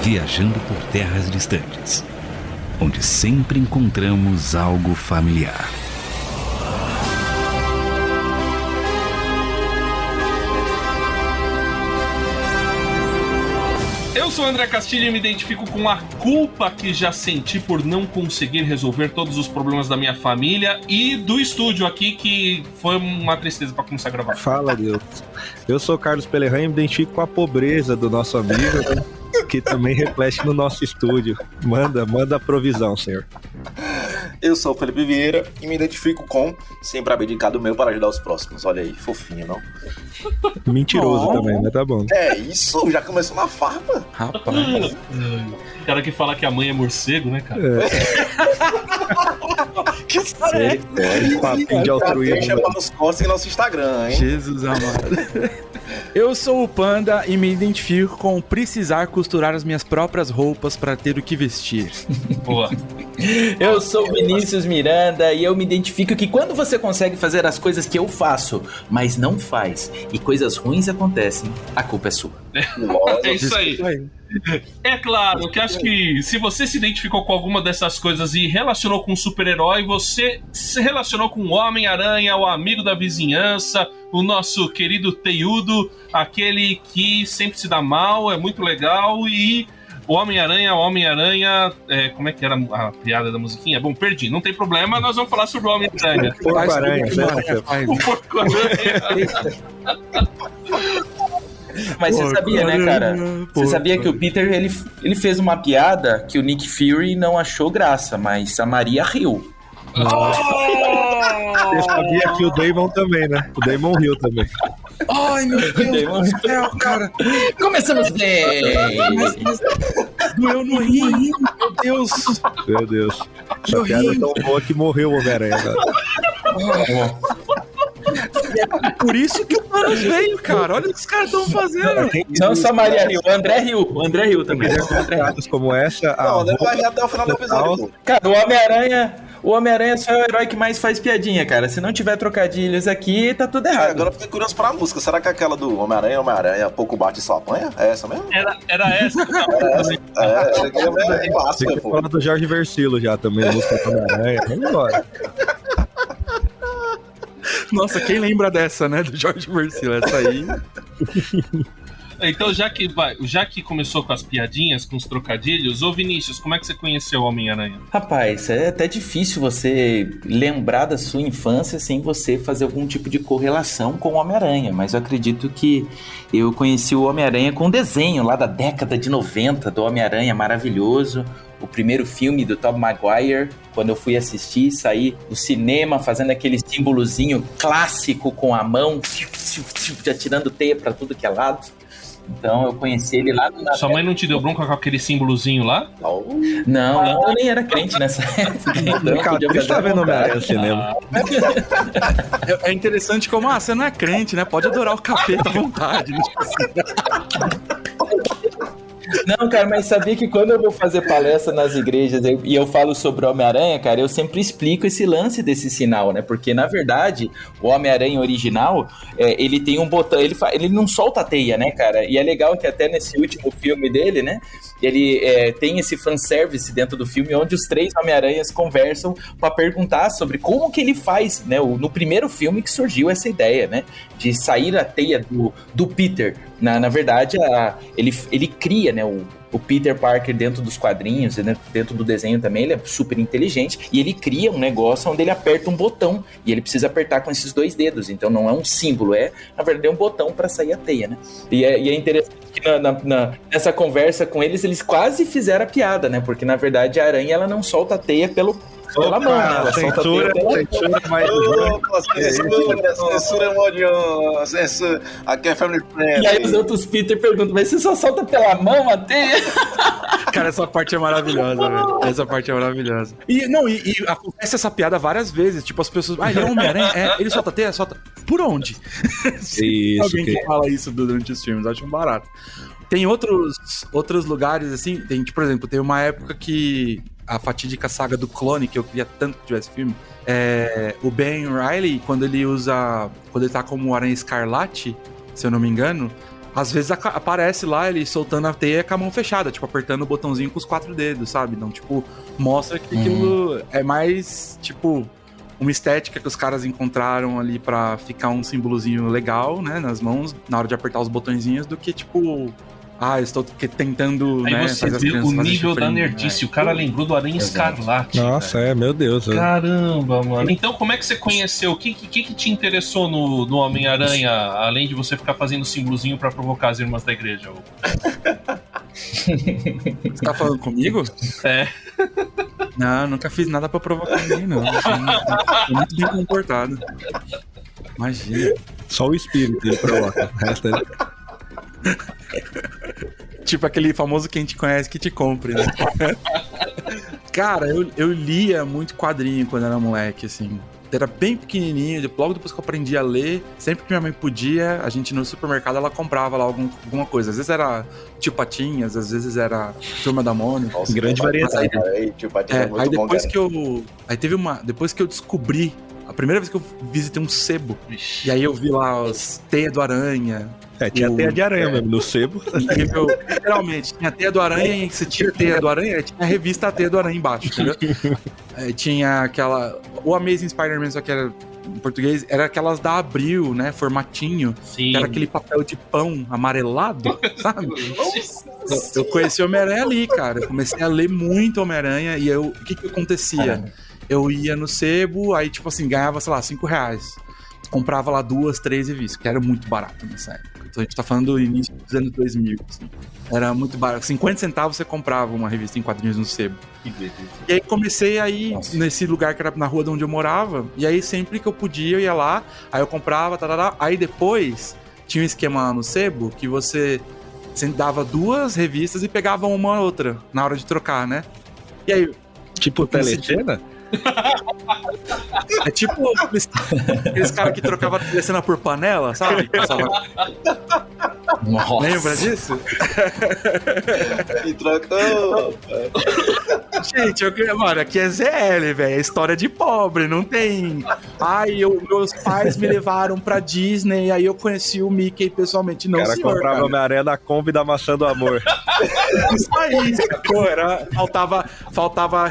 viajando por terras distantes, onde sempre encontramos algo familiar. Eu sou o André Castilho e me identifico com a culpa que já senti por não conseguir resolver todos os problemas da minha família e do estúdio aqui, que foi uma tristeza pra começar a gravar. Fala, Deus. Eu sou o Carlos Pelerran e me identifico com a pobreza do nosso amigo, né, que também reflete no nosso estúdio. Manda a provisão, senhor. Eu sou o Felipe Vieira e me identifico com sempre abdicar do meu para ajudar os próximos. Olha aí, fofinho, não? Mentiroso também, mas tá bom. É isso, já começou na farpa. Rapaz. O cara que fala que a mãe é morcego, né, cara? Que história é? Papinho de altruísmo. Deixa para os costas em nosso Instagram, hein? Jesus amado. Eu sou o Panda e me identifico com precisar costurar as minhas próprias roupas para ter o que vestir. Boa. Eu sou o Vinícius Miranda e eu me identifico que quando você consegue fazer as coisas que eu faço, mas não faz, e coisas ruins acontecem, a culpa é sua. É isso aí. É claro que acho que se você se identificou com alguma dessas coisas e relacionou com um super-herói, você se relacionou com o Homem-Aranha, o amigo da vizinhança, o nosso querido Teiudo, aquele que sempre se dá mal, é muito legal. E o Homem-Aranha, como é que era a piada da musiquinha? Bom, perdi, não tem problema, nós vamos falar sobre o Homem-Aranha. Porco-aranha, O Porco-Aranha. Mas você sabia, né, cara? Você sabia que o Peter, ele fez uma piada que o Nick Fury não achou graça, mas a Maria riu. Você sabia que o Damon também, né? O Damon riu também. Ai, meu Deus do céu, cara. Começamos bem! Doeu no rim, meu Deus. Meu Deus. Essa piada é tão boa que morreu o Homem-Aranha agora. É por isso que o Thanos veio, cara. Olha o que os caras estão fazendo. Não só a Maria riu, o André riu também. Piadas como essa... Não, o André vai rir até o final do episódio. Cara, o Homem-Aranha só é o herói que mais faz piadinha, cara. Se não tiver trocadilhos aqui, tá tudo errado. Agora eu fiquei curioso pra música. Será que é aquela do Homem-Aranha, pouco bate e só apanha? É essa mesmo? Era essa. É clássica, Você pô. falando do Jorge Versilo já também, a música do Homem-Aranha. Vamos embora. Nossa, quem lembra dessa, né? Do Jorge Versilo, essa aí. Então, já que começou com as piadinhas, com os trocadilhos, ô Vinícius, como é que você conheceu o Homem-Aranha? Rapaz, é até difícil você lembrar da sua infância sem você fazer algum tipo de correlação com o Homem-Aranha, mas eu acredito que eu conheci o Homem-Aranha com um desenho lá da década de 90 do Homem-Aranha maravilhoso. O primeiro filme do Tobey Maguire, quando eu fui assistir, saí do cinema fazendo aquele símbolozinho clássico com a mão, já tirando teia pra tudo que é lado. Então eu conheci ele lá na... Sua mãe não te deu bronca com aquele símbolozinho lá? Não, eu nem era crente nessa época. Então Você tá vendo Homem-Aranha no cinema? É interessante como, você não é crente, né? Pode adorar o capeta à vontade. Né? Não, cara, mas sabia que quando eu vou fazer palestra nas igrejas e eu falo sobre o Homem-Aranha, cara, eu sempre explico esse lance desse sinal, né? Porque, na verdade, o Homem-Aranha original, ele tem um botão, ele não solta a teia, né, cara? E é legal que até nesse último filme dele, né, ele tem esse fanservice dentro do filme, onde os três Homem-Aranhas conversam pra perguntar sobre como que ele faz, né? No primeiro filme que surgiu essa ideia, né? De sair a teia do Peter. Na verdade, ele cria, né, o Peter Parker dentro dos quadrinhos, né, dentro do desenho também, ele é super inteligente, e ele cria um negócio onde ele aperta um botão, e ele precisa apertar com esses dois dedos, então não é um símbolo, na verdade é um botão para sair a teia, né? E é interessante que nessa conversa com eles quase fizeram a piada, né, porque na verdade a aranha, ela não solta a teia pela mão, né? Ela censura, mas... Censura é ódio, censura. Aqui é family friend. E aí os outros Peter perguntam, mas você só solta pela mão a teia? Cara, essa parte é maravilhosa, velho. Essa parte é maravilhosa. E acontece essa piada vários vezes. Tipo, as pessoas... ele é Homem-Aranha? Ele solta teia? Solta... Por onde? Isso, alguém que fala isso durante os filmes, acho um barato. Tem outros lugares, assim... Tem, tipo, por exemplo, tem uma época que... A fatídica saga do clone, que eu queria tanto que tivesse filme. O Ben Reilly, quando ele tá como Aranha Escarlate, se eu não me engano, às vezes aparece lá ele soltando a teia com a mão fechada, tipo, apertando o botãozinho com os 4 dedos, sabe? Então, tipo, mostra que aquilo é mais, tipo, uma estética que os caras encontraram ali pra ficar um símbolozinho legal, né, nas mãos, na hora de apertar os botõezinhos, do que, tipo... eu estou tentando, aí né, você vê o nível da nerdice. O cara lembrou do Aranha Escarlate. Nossa, meu Deus. Caramba, mano. Então, como é que você conheceu? O que te interessou no Homem-Aranha, além de você ficar fazendo símbolozinho pra provocar as irmãs da igreja? Você tá falando comigo? É. Não, nunca fiz nada pra provocar ninguém, não. Tô muito bem comportado. Imagina. Só o espírito ele provoca. O resto é... Tipo aquele famoso quem te conhece que te compre, né? Cara, eu lia muito quadrinho quando era moleque, assim. Era bem pequenininho, logo depois que eu aprendi a ler, sempre que minha mãe podia, a gente no supermercado, ela comprava lá alguma coisa. Às vezes era Tio Patinhas, às vezes era Turma da Mônica. Nossa, grande variedade. Tio Patinhas é muito aí depois bom, depois que eu descobri, a primeira vez que eu visitei um sebo, e aí eu vi lá as teias do aranha. Tinha teia de aranha mesmo, no sebo. Literalmente, tinha a teia do aranha, e você tira a teia do aranha, tinha a revista A Teia do Aranha embaixo, entendeu? Tinha aquela... O Amazing Spider-Man, só que era em português, era aquelas da Abril, né? Formatinho. Sim. Que era aquele papel de pão amarelado, sabe? Eu conheci o Homem-Aranha ali, cara. Eu comecei a ler muito Homem-Aranha, e o que acontecia? Eu ia no sebo, aí, tipo assim, ganhava, sei lá, R$5. Comprava lá 2, 3 revistas, que era muito barato nessa época. Então a gente tá falando do início dos anos 2000, assim. Era muito barato. 50 centavos você comprava uma revista em quadrinhos no sebo. E aí comecei a ir nesse lugar que era na rua de onde eu morava. E aí sempre que eu podia eu ia lá, aí eu comprava, aí depois tinha um esquema lá no sebo que você dava 2 revistas e pegava uma ou outra na hora de trocar, né? E aí... Tipo telecena? É tipo aqueles caras que trocavam a telecena por panela, sabe? Nossa. Lembra disso? E trocou. Gente, mano, aqui é ZL, velho. É história de pobre, não tem. Meus pais me levaram pra Disney, aí eu conheci o Mickey pessoalmente. Não, o cara senhor, comprava Homem-Aranha da Kombi da Maçã do Amor. Isso aí, pô, faltava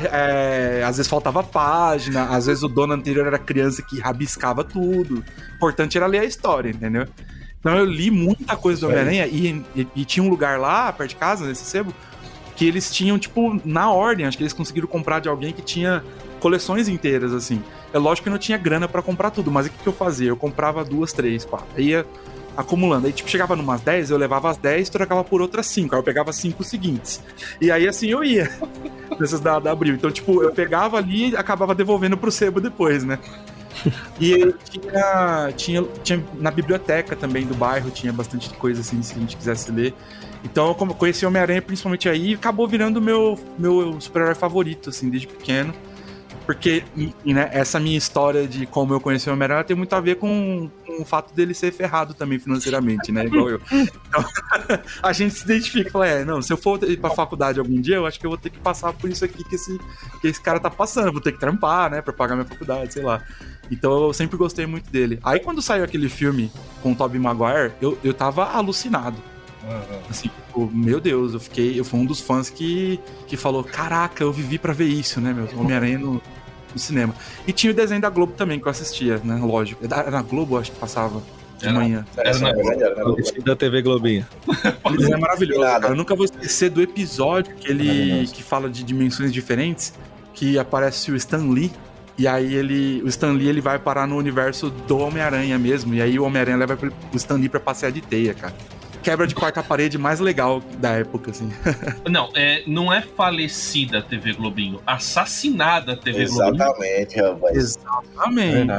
às vezes faltava página, às vezes o dono anterior era criança que rabiscava tudo. O importante era ler a história, entendeu? Então eu li muita coisa do Homem-Aranha e tinha um lugar lá, perto de casa, nesse sebo, que eles tinham, tipo, na ordem, acho que eles conseguiram comprar de alguém que tinha coleções inteiras, assim. É lógico que eu não tinha grana pra comprar tudo, mas o que eu fazia? Eu comprava 2, 3, 4. Aí ia acumulando. Aí, tipo, chegava numas 10, eu levava as 10 e trocava por outras 5. Aí eu pegava 5 seguintes. E aí, assim, eu ia. Nessas da Abril. Então, tipo, eu pegava ali e acabava devolvendo pro sebo depois, né? E tinha na biblioteca também do bairro, tinha bastante coisa assim, se a gente quisesse ler. Então eu conheci o Homem-Aranha principalmente aí, e acabou virando meu super-herói favorito, assim, desde pequeno. Porque, né, essa minha história de como eu conheci o Homem-Aranha tem muito a ver com o fato dele ser ferrado também financeiramente, né, igual eu. Então, a gente se identifica e fala, não, se eu for ir pra faculdade algum dia, eu acho que eu vou ter que passar por isso aqui que esse cara tá passando, eu vou ter que trampar, né, pra pagar minha faculdade, sei lá. Então eu sempre gostei muito dele. Aí quando saiu aquele filme com o Tobey Maguire, eu tava alucinado. Assim, tipo, meu Deus, eu fui um dos fãs que falou, caraca, eu vivi pra ver isso, né, meu, Homem-Aranha no cinema. E tinha o desenho da Globo também, que eu assistia, né, lógico. Era na Globo, acho que passava de manhã. Era na Globo. Da TV Globinha. O desenho é maravilhoso, cara. Eu nunca vou esquecer do episódio que fala de dimensões diferentes, que aparece o Stan Lee. E aí o Stan Lee ele vai parar no universo do Homem-Aranha mesmo. E aí o Homem-Aranha leva o Stan Lee pra passear de teia, cara. Quebra de quarta parede mais legal da época, assim. Não é falecida a TV Globinho, assassinada a TV Exatamente, Globinho. Rapaz. Exatamente.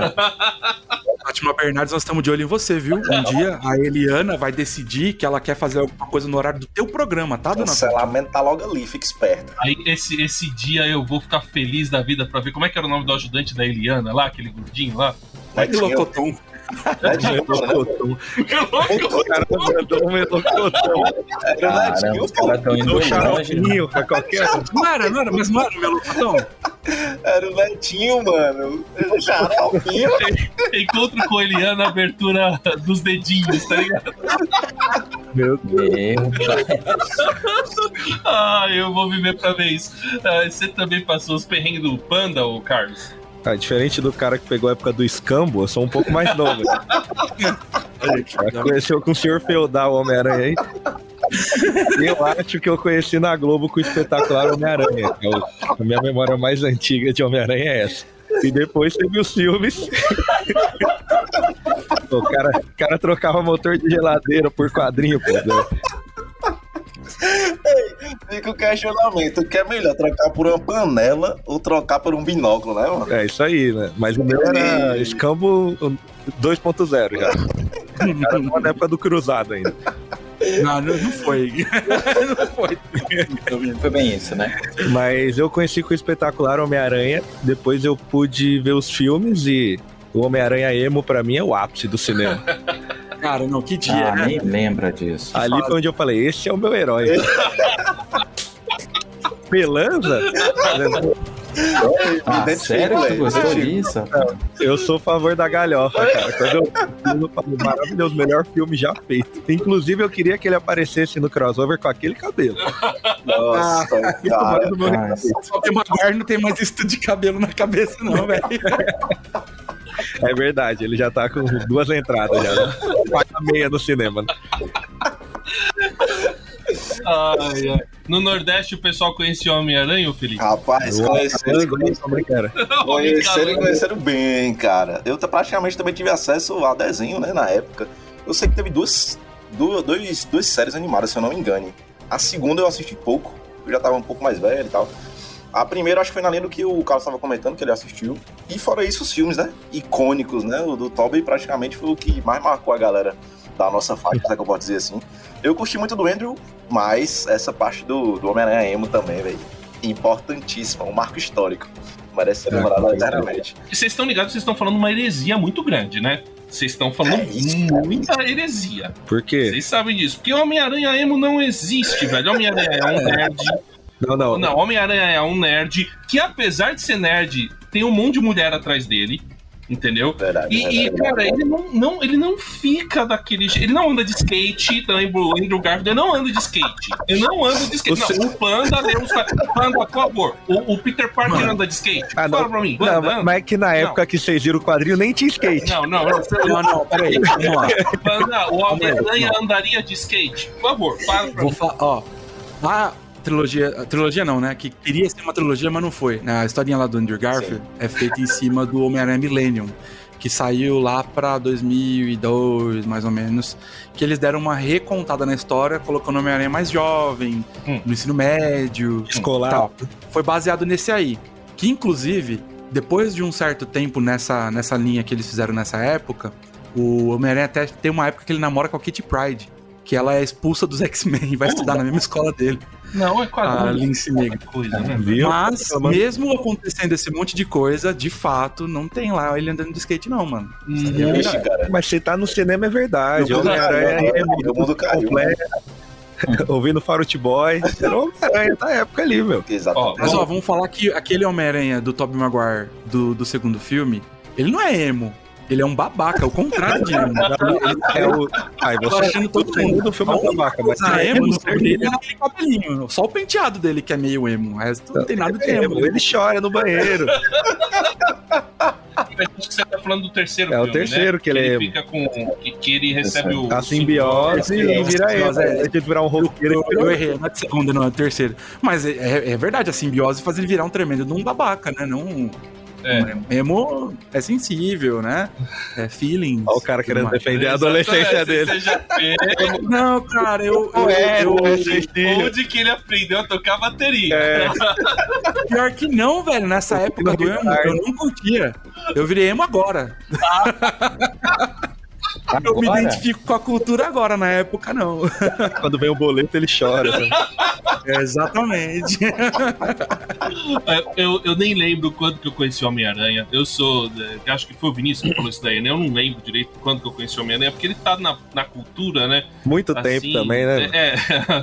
Fátima Bernardes, nós estamos de olho em você, viu? Um dia a Eliana vai decidir que ela quer fazer alguma coisa no horário do teu programa, tá, dona? Cancelamento tá logo ali, fica esperto. Aí esse dia eu vou ficar feliz da vida pra ver como é que era o nome do ajudante da Eliana lá, aquele gordinho lá. Melocoton. O cara mandou um melocotão. Os caras estão indo Um xaropinho pra qualquer um. Mas não era o melocotão? Era o Netinho, mano. Xaropinho. Encontro com Eliana, abertura dos dedinhos, tá ligado? Meu Deus. Eu vou viver pra ver isso. Você também passou os perrengues do Panda, ô Carlos? Diferente do cara que pegou a época do escambo, eu sou um pouco mais novo. Conheceu com o senhor Feudal Homem-Aranha aí? Eu acho que eu conheci na Globo com o espetacular Homem-Aranha. A minha memória mais antiga de Homem-Aranha é essa. E depois teve os filmes. O cara trocava motor de geladeira por quadrinho, pô. Fica o questionamento, que é melhor trocar por uma panela ou trocar por um binóculo, né, mano? É isso aí, né? Mas o meu era escambo 2.0 já. Era na época do cruzado ainda. Não foi. Não foi. Foi bem isso, né? Mas eu conheci com o espetacular Homem-Aranha, depois eu pude ver os filmes e o Homem-Aranha emo pra mim é o ápice do cinema. Cara, não, que dia, né? Nem lembra disso. Ali foi onde eu falei, esse é o meu herói. Pelanza? Sério que tu gostou disso? Eu sou a favor da galhofa, cara. Quando eu falo, maravilhoso, melhor filme já feito. Inclusive, eu queria que ele aparecesse no crossover com aquele cabelo. Nossa, cara. O Maguire não tem mais estudo de cabelo na cabeça, não, velho. É verdade, ele já tá com 2 entradas já, né? Paga meia no cinema. No Nordeste o pessoal conhecia o Homem-Aranha, Felipe? Rapaz, conheceram bem, cara. Eu praticamente também tive acesso a desenho, né, na época. Eu sei que teve duas séries animadas, se eu não me engane. A segunda eu assisti pouco, eu já tava um pouco mais velho e tal. A primeira acho que foi na linha do que o Carlos estava comentando, que ele assistiu. E fora isso, os filmes, né? Icônicos, né? O do Tobey praticamente foi o que mais marcou a galera da nossa faixa, se é que eu posso dizer assim. Eu curti muito do Andrew, mas essa parte do Homem-Aranha emo também, velho. Importantíssima, um marco histórico. Merece ser lembrado eternamente. E vocês estão ligados, vocês estão falando uma heresia muito grande, né? Vocês estão falando muita heresia. Por quê? Vocês sabem disso. Porque o Homem-Aranha emo não existe, velho. Homem-Aranha é um nerd. Não, Homem-Aranha é um nerd que, apesar de ser nerd, tem um monte de mulher atrás dele, entendeu? Verdade. Cara, ele não fica daquele jeito. Ele não anda de skate, também o Andrew Garfield, ele não anda de skate. Ele não anda de skate. O Panda, Panda, por favor. O Peter Parker anda de skate. Fala pra mim. Mas é que na época que vocês viram o quadrinho nem tinha skate. Não, peraí, vamos lá. Panda, o Homem-Aranha andaria de skate. Por favor, fala pra mim. Trilogia não, né? Que queria ser uma trilogia, mas não foi. A historinha lá do Andrew Garfield é feita em cima do Homem-Aranha Millennium, que saiu lá pra 2002, mais ou menos, que eles deram uma recontada na história, colocando o Homem-Aranha mais jovem, no ensino médio, escolar. Tal. Foi baseado nesse aí. Que, inclusive, depois de um certo tempo nessa linha que eles fizeram nessa época, o Homem-Aranha até tem uma época que ele namora com a Kitty Pryde, que ela é expulsa dos X-Men e vai estudar na mesma escola dele. Não, é quadrinho. A Lindsay Negra. Mas, mesmo acontecendo esse monte de coisa, de fato, não tem lá ele andando de skate, não, mano. Mas se tá no cinema é verdade. O Homem-Aranha o mundo caiu. Ouvindo Farote Boy. Era o Homem-Aranha da época ali, meu. Exato. Mas, vamos falar que aquele Homem-Aranha do Tobey Maguire do segundo filme, ele não é emo. Ele é um babaca, o contrário de emo. Você achando todo mundo do filme é babaca, mas emo dele é aquele cabelinho. Só o penteado dele que é meio emo. O resto não tem nada de emo. Ele chora no banheiro. Acho que você tá falando do terceiro filme, o terceiro, né? que ele fica com... Que ele recebe a simbiose e vira ele. Ele tem que virar um roqueiro. Eu errei, não é de segunda, não, é terceiro. Mas é verdade, a simbiose faz ele virar um tremendo de um babaca, né? Não... Emo é sensível, né? É feeling. Olha o cara querendo defender a adolescência dele. Não, cara, onde que ele aprendeu a tocar bateria? Pior que não, velho. Nessa época do emo, eu não curtia. Eu virei emo agora. Eu me identifico com a cultura agora, na época não. Quando vem o boleto, ele chora. Né? Exatamente. Eu nem lembro quando que eu conheci o Homem-Aranha. Acho que foi o Vinícius que falou isso daí, né? Eu não lembro direito quando que eu conheci o Homem-Aranha, porque ele tá na cultura, né? Muito assim, tempo também, né?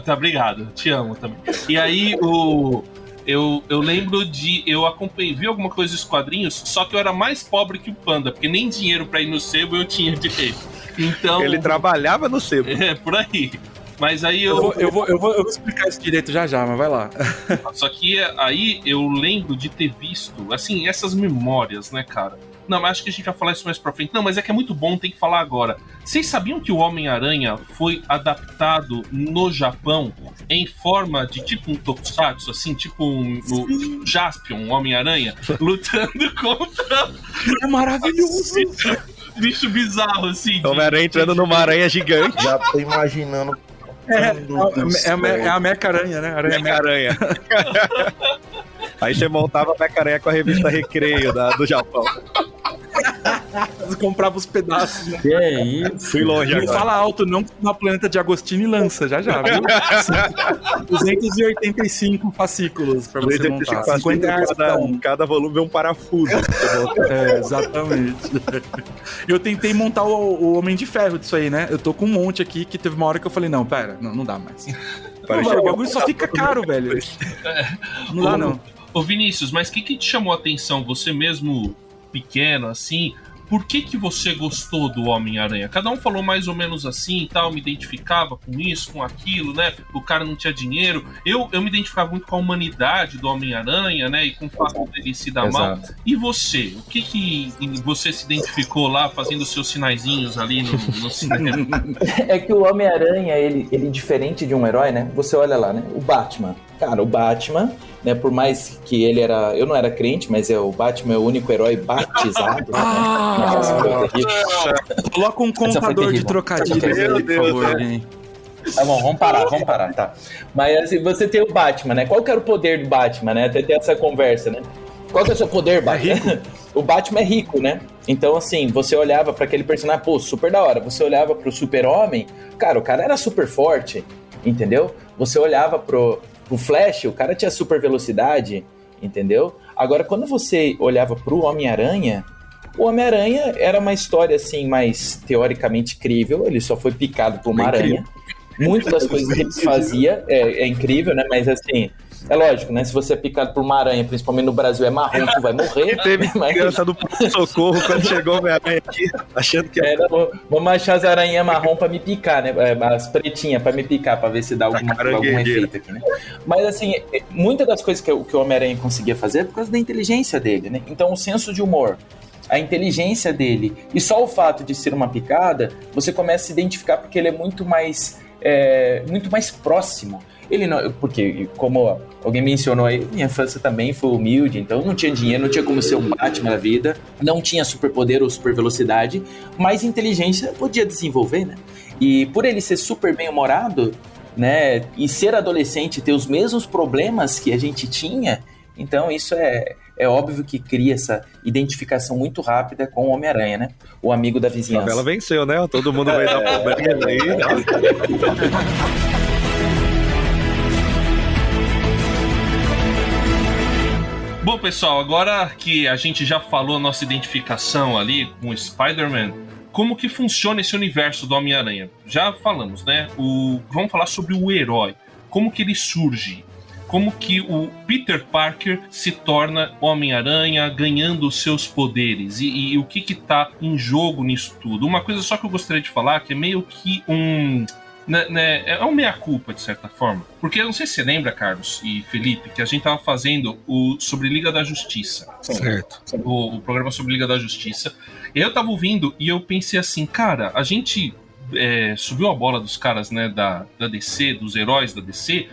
Tá, obrigado. Te amo também. E aí, eu lembro eu vi alguma coisa dos quadrinhos, só que eu era mais pobre que o Panda, porque nem dinheiro pra ir no sebo eu tinha direito. Então... Ele trabalhava no sebo. Por aí. Mas aí Eu vou explicar isso direito já, mas vai lá. Só que aí eu lembro de ter visto, assim, essas memórias, né, cara? Não, mas acho que a gente vai falar isso mais pra frente. Não, mas é que é muito bom, tem que falar agora. Vocês sabiam que o Homem-Aranha foi adaptado no Japão em forma de tipo um tokusatsu, assim, tipo um Jaspion, um Homem-Aranha, lutando contra... É maravilhoso! Bicho bizarro, assim. Homem-Aranha entrando numa aranha gigante. Já tô imaginando. É a Meca-Aranha, né? Meca-Aranha. Aí você montava a Meca-Aranha com a revista Recreio do Japão. Comprava os pedaços, né? Que é isso? Fui longe Não agora. fala alto, não, na planeta de Agostini lança, já, viu? 285 fascículos pra você montar. 50 reais cada um. Cada volume é um parafuso. Exatamente. Eu tentei montar o Homem de Ferro disso aí, né? Eu tô com um monte aqui que teve uma hora que eu falei, não, pera, não dá mais. O bagulho só fica caro, velho. Não dá, não. Ô Vinícius, mas o que te chamou a atenção? Você mesmo pequeno, assim, por que você gostou do Homem-Aranha? Cada um falou mais ou menos assim e tal, me identificava com isso, com aquilo, né? O cara não tinha dinheiro. Eu me identificava muito com a humanidade do Homem-Aranha, né? E com o fato dele se dar mal. E você? O que você se identificou lá, fazendo os seus sinaizinhos ali no cinema? É que o Homem-Aranha, ele diferente de um herói, né? Você olha lá, né? O Batman. Cara, o Batman, né? Por mais que ele era... Eu não era crente, mas o Batman é o único herói batizado. Coloca um contador de trocadilhos aí, por favor, alguém. Tá bom, vamos parar, tá. Mas assim, você tem o Batman, né? Qual que era o poder do Batman, né? Até ter essa conversa, né? Qual que é o seu poder, Batman? O Batman é rico, né? Então, assim, você olhava pra aquele personagem, pô, super da hora. Você olhava pro Super-Homem, cara, o cara era super forte, entendeu? Você olhava pro Flash, o cara tinha super velocidade, entendeu? Agora, quando você olhava pro Homem-Aranha, o Homem-Aranha era uma história, assim, mais teoricamente crível. Ele só foi picado por uma aranha. Muitas das coisas que ele fazia é incrível, né? Mas, assim, é lógico, né? Se você é picado por uma aranha, principalmente no Brasil, é marrom, tu vai morrer. Teve criança do socorro quando chegou o Homem-Aranha aqui, achando que... Vamos achar as aranhas marrom pra me picar, né? As pretinhas pra me picar, pra ver se dá algum efeito aqui, né? Mas, assim, muitas das coisas que o Homem-Aranha conseguia fazer é por causa da inteligência dele, né? Então, o senso de humor, a inteligência dele, e só o fato de ser uma picada, você começa a se identificar porque ele é muito mais próximo. Ele não, porque, como alguém mencionou aí, minha infância também foi humilde, então não tinha dinheiro, não tinha como ser um Batman na vida, não tinha superpoder ou super velocidade, mas inteligência podia desenvolver, né? E por ele ser super bem-humorado, né, e ser adolescente e ter os mesmos problemas que a gente tinha, então isso é óbvio que cria essa identificação muito rápida com o Homem-Aranha, né? O amigo da vizinhança. A Bela venceu, né? Todo mundo vai dar problema aí. Bom, pessoal, agora que a gente já falou a nossa identificação ali com o Spider-Man, como que funciona esse universo do Homem-Aranha? Já falamos, né? Vamos falar sobre o herói. Como que ele surge? Como que o Peter Parker se torna Homem-Aranha, ganhando os seus poderes? E o que tá em jogo nisso tudo? Uma coisa só que eu gostaria de falar, que é meio que é um meia-culpa, de certa forma. Porque eu não sei se você lembra, Carlos e Felipe, que a gente tava fazendo sobre Liga da Justiça. Certo. O programa sobre Liga da Justiça. Eu tava ouvindo e eu pensei assim, cara, a gente subiu a bola dos caras, né, da DC, dos heróis da DC,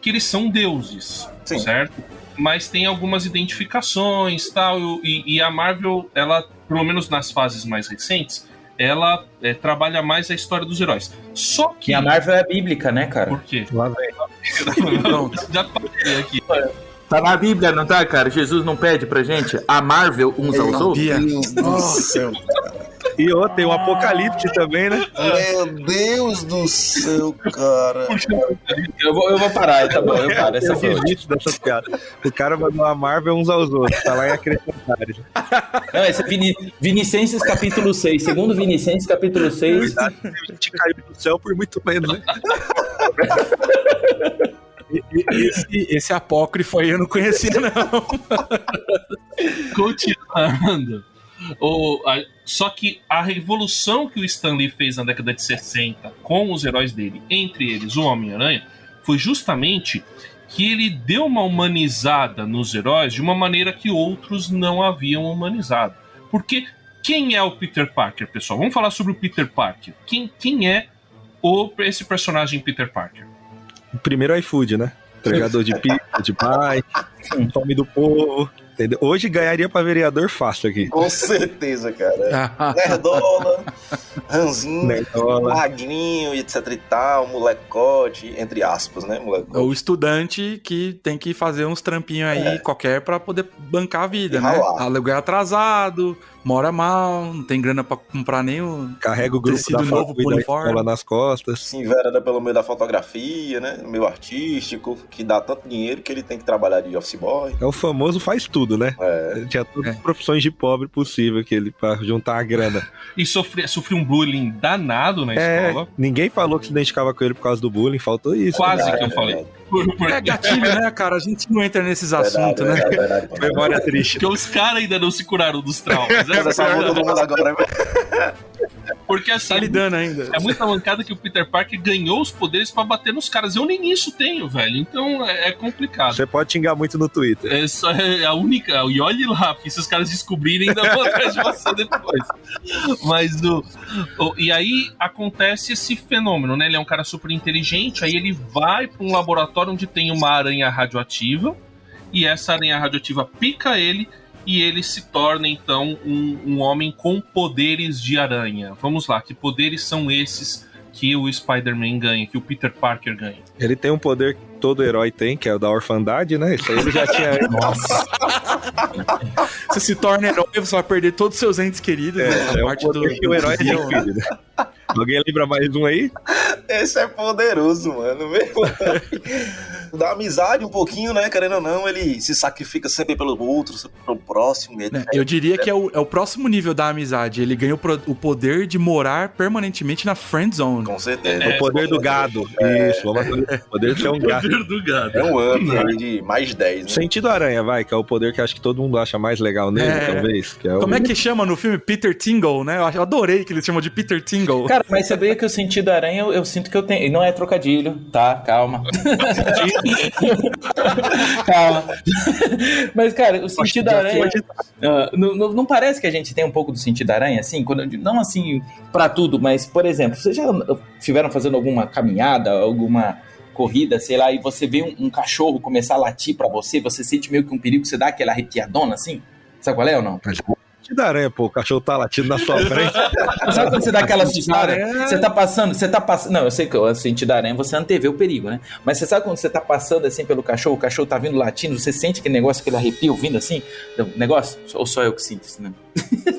que eles são deuses, sim, certo? Mas tem algumas identificações, tal, e a Marvel, ela, pelo menos nas fases mais recentes, ela trabalha mais a história dos heróis. Só que... E a Marvel é bíblica, né, cara? Por quê? Lá vem. Já parei aqui. Tá na Bíblia, não tá, cara? Jesus não pede pra gente a Marvel uns aos outros? Nossa. E tem o Apocalipse também, né? Meu Deus do céu, cara. Eu vou parar, tá bom, eu paro. Essa foi dessas piadas. O cara mandou a Marvel uns aos outros, tá lá em Acrescentares. Não, esse é Vinicenses capítulo 6. Segundo Vinicenses capítulo 6. A gente caiu do céu por muito menos, né? Esse apócrifo aí eu não conhecia, não. Continuando. Só que a revolução que o Stan Lee fez na década de 60 com os heróis dele, entre eles o Homem-Aranha, foi justamente que ele deu uma humanizada nos heróis de uma maneira que outros não haviam humanizado. Porque quem é o Peter Parker, pessoal? Vamos falar sobre o Peter Parker. Quem é esse personagem Peter Parker? O primeiro iFood, né? Entregador de pizza, de bike, fome do povo. Entendeu? Hoje ganharia pra vereador fácil aqui. Com certeza, cara. Nerdola, Ranzinho, Nerdola, magrinho, etc e tal, molecote, entre aspas, né? Molecote. O estudante que tem que fazer uns trampinhos aí qualquer pra poder bancar a vida, E né? ralar. Aluguel atrasado, mora mal, não tem grana pra comprar nem o carrega o grupo tecido da novo pro família da uniforme. escola nas costas. Se envereda pelo meio da fotografia, né? No meio artístico, que dá tanto dinheiro que ele tem que trabalhar de office boy. É o famoso faz tudo, né? É. Ele tinha todas as profissões de pobre possível que ele pra juntar a grana. E sofreu um bullying danado na escola. Ninguém falou que se identificava com ele por causa do bullying, faltou isso. Quase que eu É, falei. É gatilho, né, cara? A gente não entra nesses assuntos, né? Verdade. Memória triste. Porque os caras ainda não se curaram dos traumas. Essa muda todo mundo agora. Porque assim, Tá lidando ainda. é muita mancada que o Peter Parker ganhou os poderes pra bater nos caras. Eu nem isso tenho, velho. Então é complicado. Você pode xingar muito no Twitter. Essa é a única. E olhe lá, porque se os caras descobrirem, ainda vão atrás de você depois. Mas e aí acontece esse fenômeno, né? Ele é um cara super inteligente, aí ele vai pra um laboratório onde tem uma aranha radioativa, e essa aranha radioativa pica ele. E ele se torna, então, um homem com poderes de aranha. Vamos lá, que poderes são esses que o Spider-Man ganha, que o Peter Parker ganha? Ele tem um poder que todo herói tem, que é o da orfandade, né? Isso aí ele já tinha. Nossa. Você se torna herói, você vai perder todos os seus entes queridos, né? É um poder que o herói adquire, né? Alguém lembra mais um aí? Esse é poderoso, mano. Mesmo. Da amizade um pouquinho, né? Querendo ou não, ele se sacrifica sempre pelo outro, sempre pelo próximo. Eu diria que é o próximo nível da amizade. Ele ganha o poder de morar permanentemente na friend zone. Com certeza. O poder do gado. Isso, vamos fazer o poder de ser um gado. Do gado. É um up aí de mais 10, né? Sentido aranha, vai, que é o poder que acho que todo mundo acha mais legal nele, talvez. Que é Como o... é que chama no filme? Peter Tingle, né? Eu adorei que eles chamam de Peter Tingle. Cara, mas sabia que o sentido aranha eu sinto que eu tenho. E não é trocadilho, tá? Calma. Calma. Mas, cara, o sentido aranha. Não parece que a gente tem um pouco do sentido aranha, assim? Não assim pra tudo, mas, por exemplo, vocês já estiveram fazendo alguma caminhada, alguma corrida, sei lá, e você vê um cachorro começar a latir pra você sente meio que um perigo, você dá aquela arrepiadona assim? Sabe qual é ou não? Sentido aranha, pô, o cachorro tá latindo na sua frente. Sabe quando você dá aquela assustada? Você tá passando. Não, eu sei que o sentido aranha você antevê o perigo, né? Mas você sabe quando você tá passando assim pelo cachorro, o cachorro tá vindo latindo, você sente aquele negócio, aquele arrepio vindo assim? Negócio? Ou só eu que sinto isso, né?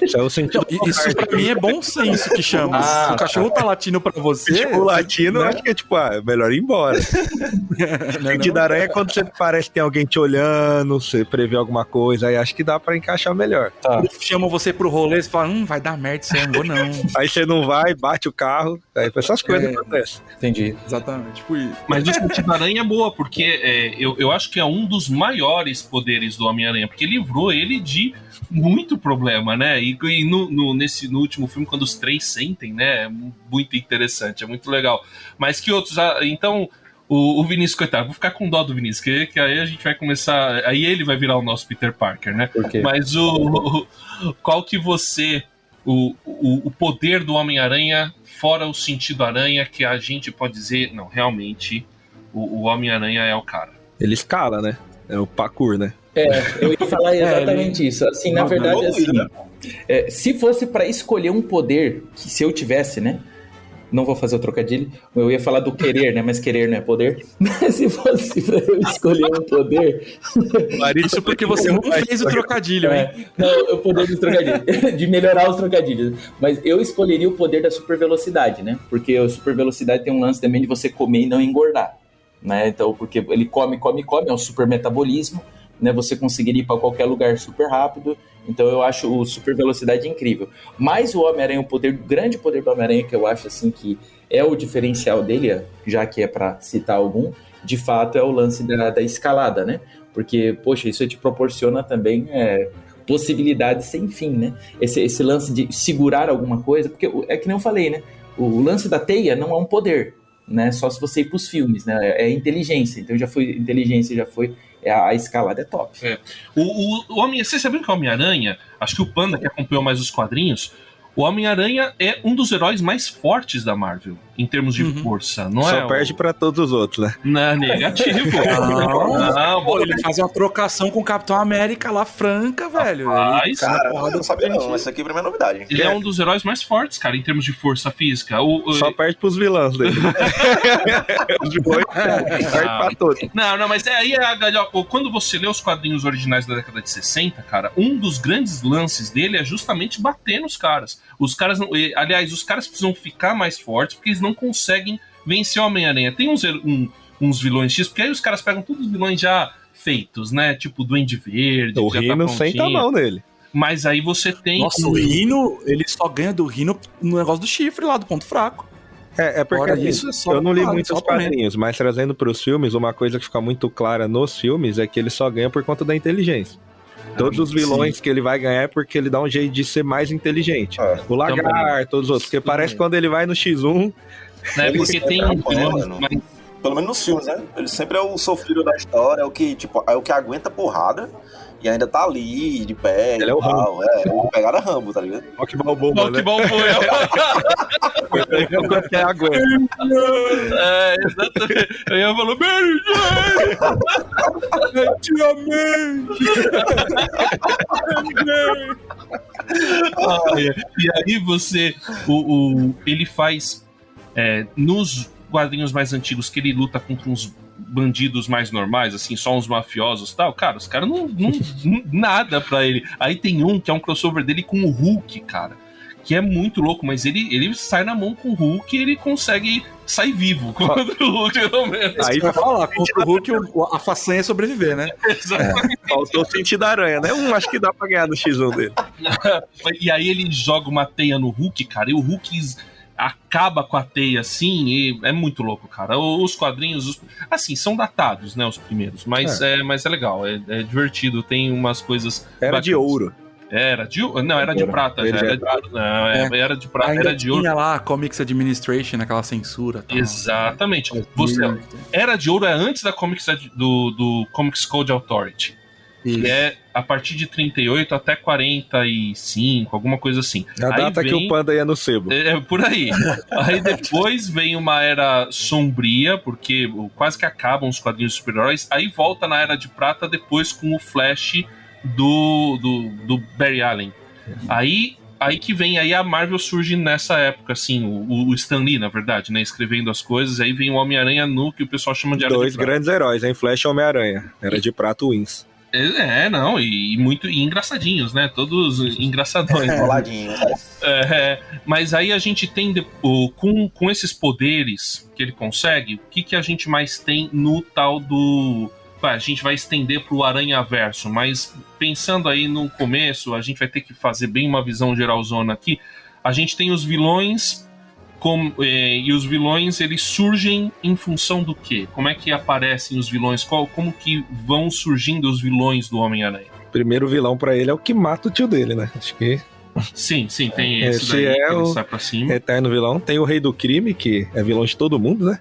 Isso é o sentido. Isso pra mim é bom senso que chama. Se o cachorro tá latindo pra você. Tipo, latino, eu acho que é tipo, é melhor ir embora. Sentido aranha é quando você parece que tem alguém te olhando, você prevê alguma coisa, aí acho que dá pra encaixar melhor. Tá. Chamam você pro rolê, você fala, vai dar merda isso aí, não vou não. Aí você não vai, bate o carro, aí essas coisas acontecem. Entendi. Exatamente, tipo isso. Mas o sentido aranha é boa, porque eu acho que é um dos maiores poderes do Homem-Aranha, porque livrou ele de muito problema, né? E no último filme, quando os três sentem, né? É muito interessante, é muito legal. Mas que outros... Então, o Vinícius, coitado, vou ficar com dó do Vinícius, que aí a gente vai começar... Aí ele vai virar o nosso Peter Parker, né? Por quê? Mas qual que você... O poder do Homem-Aranha, fora o sentido aranha, que a gente pode dizer, não, realmente, o Homem-Aranha é o cara. Ele escala, né? É o parkour, né? Eu ia falar exatamente isso. Assim, na verdade, assim, se fosse pra escolher um poder, que se eu tivesse, né? Não vou fazer o trocadilho. Eu ia falar do querer, né? Mas querer não é poder. Mas se fosse pra eu escolher um poder... Isso porque você não fez o trocadilho, hein? Não, o poder dos trocadilhos. De melhorar os trocadilhos. Mas eu escolheria o poder da super velocidade, né? Porque a super velocidade tem um lance também de você comer e não engordar, né? Então, porque ele come, é um super metabolismo, né? Você conseguiria ir para qualquer lugar super rápido. Então eu acho o super velocidade incrível. Mas o Homem-Aranha, o grande poder do Homem-Aranha, que eu acho assim que é o diferencial dele, já que é para citar algum, de fato é o lance da escalada, né? Porque, poxa, isso te proporciona também possibilidades sem fim, né? Esse lance de segurar alguma coisa, porque é que nem eu falei, né? O lance da teia não é um poder, né? Só se você ir pros filmes, né? É inteligência. Então a escalada é top. O Homem, você sabia que o Homem-Aranha, acho que o Panda que acompanhou mais os quadrinhos, o Homem-Aranha é um dos heróis mais fortes da Marvel, em termos de força, não Só perde pra todos os outros, né? Não, negativo. Pô, ele faz uma trocação com o Capitão América lá, franca, velho. Cara, eu não sabia não, essa aqui pra mim é novidade. Ele é um dos heróis mais fortes, cara, em termos de força física. Só perde pros vilões dele. Os vilões perde pra todos. Não, mas aí é a galhofa. Quando você lê os quadrinhos originais da década de 60, cara, um dos grandes lances dele é justamente bater nos caras. Os caras precisam ficar mais fortes porque eles não conseguem vencer o Homem-Aranha. Tem uns vilões X, porque aí os caras pegam todos os vilões já feitos, né? Tipo o Duende Verde. O Rhino senta a mão nele. Mas aí você tem... Nossa, o Rhino, ele só ganha do Rhino no negócio do chifre lá, do ponto fraco. É porque isso é só eu não li muitos quadrinhos, mas trazendo pros filmes, uma coisa que fica muito clara nos filmes é que ele só ganha por conta da inteligência. Todos os vilões que ele vai ganhar é porque ele dá um jeito de ser mais inteligente. O Lagarto, todos os outros. Porque parece que quando ele vai no X1... É porque tem um vilão... Pelo menos nos filmes, né? Ele sempre é o sofrido da história, é o que aguenta porrada e ainda tá ali, de pé. Ele é o Rambo. Uma pegada Rambo, tá ligado? Rock Balboa, né? Rock Balboa. Quanto é aguenta. Exatamente. Aí eu falo, Mary Jane! Te amei! E aí você... ele faz... nos quadrinhos mais antigos que ele luta contra uns bandidos mais normais, assim, só uns mafiosos e tal, cara, os caras não nada pra ele. Aí tem um que é um crossover dele com o Hulk, cara, que é muito louco, mas ele sai na mão com o Hulk e ele consegue sair vivo contra o Hulk, pelo menos. Aí vai falar, contra o Hulk a façanha é sobreviver, né? Exatamente. Faltou o sentido da aranha, né? Acho que dá pra ganhar no X1 dele. E aí ele joga uma teia no Hulk, cara, e o Hulk acaba com a teia assim, e é muito louco, cara. Os quadrinhos, assim, são datados, né, os primeiros, mas é legal, é divertido, tem umas coisas... Era bacanas. De ouro. Era de prata, já era de ouro. Não, era de prata, ainda era de ouro. Tinha lá a Comics Administration, aquela censura. Tal. Exatamente. Era de ouro antes da Comics, do Comics Code Authority. Isso. Que é a partir de 38 até 45, alguma coisa assim. A data que o Panda ia no sebo. É por aí. Aí depois vem uma era sombria, porque quase que acabam os quadrinhos de super-heróis. Aí volta na era de prata depois com o Flash do Barry Allen. Aí que vem, aí a Marvel surge nessa época, assim, o Stan Lee, na verdade, né, escrevendo as coisas. Aí vem o Homem-Aranha nu, que o pessoal chama de Era de Prata. 2 grandes heróis, hein? Flash e Homem-Aranha. Era de prata wins. E engraçadinhos, né? Todos engraçadões. Enroladinhos. Mas aí a gente tem, com esses poderes que ele consegue, o que a gente mais tem no tal do... A gente vai estender pro Aranhaverso, mas pensando aí no começo, a gente vai ter que fazer bem uma visão geralzona aqui. A gente tem os vilões... e os vilões, eles surgem em função do quê? Como é que aparecem os vilões? Como que vão surgindo os vilões do Homem-Aranha? Primeiro vilão pra ele é o que mata o tio dele, né? Acho que... Sim, tem esse daí é que ele o sai pra cima. Eterno vilão. Tem o Rei do Crime, que é vilão de todo mundo, né?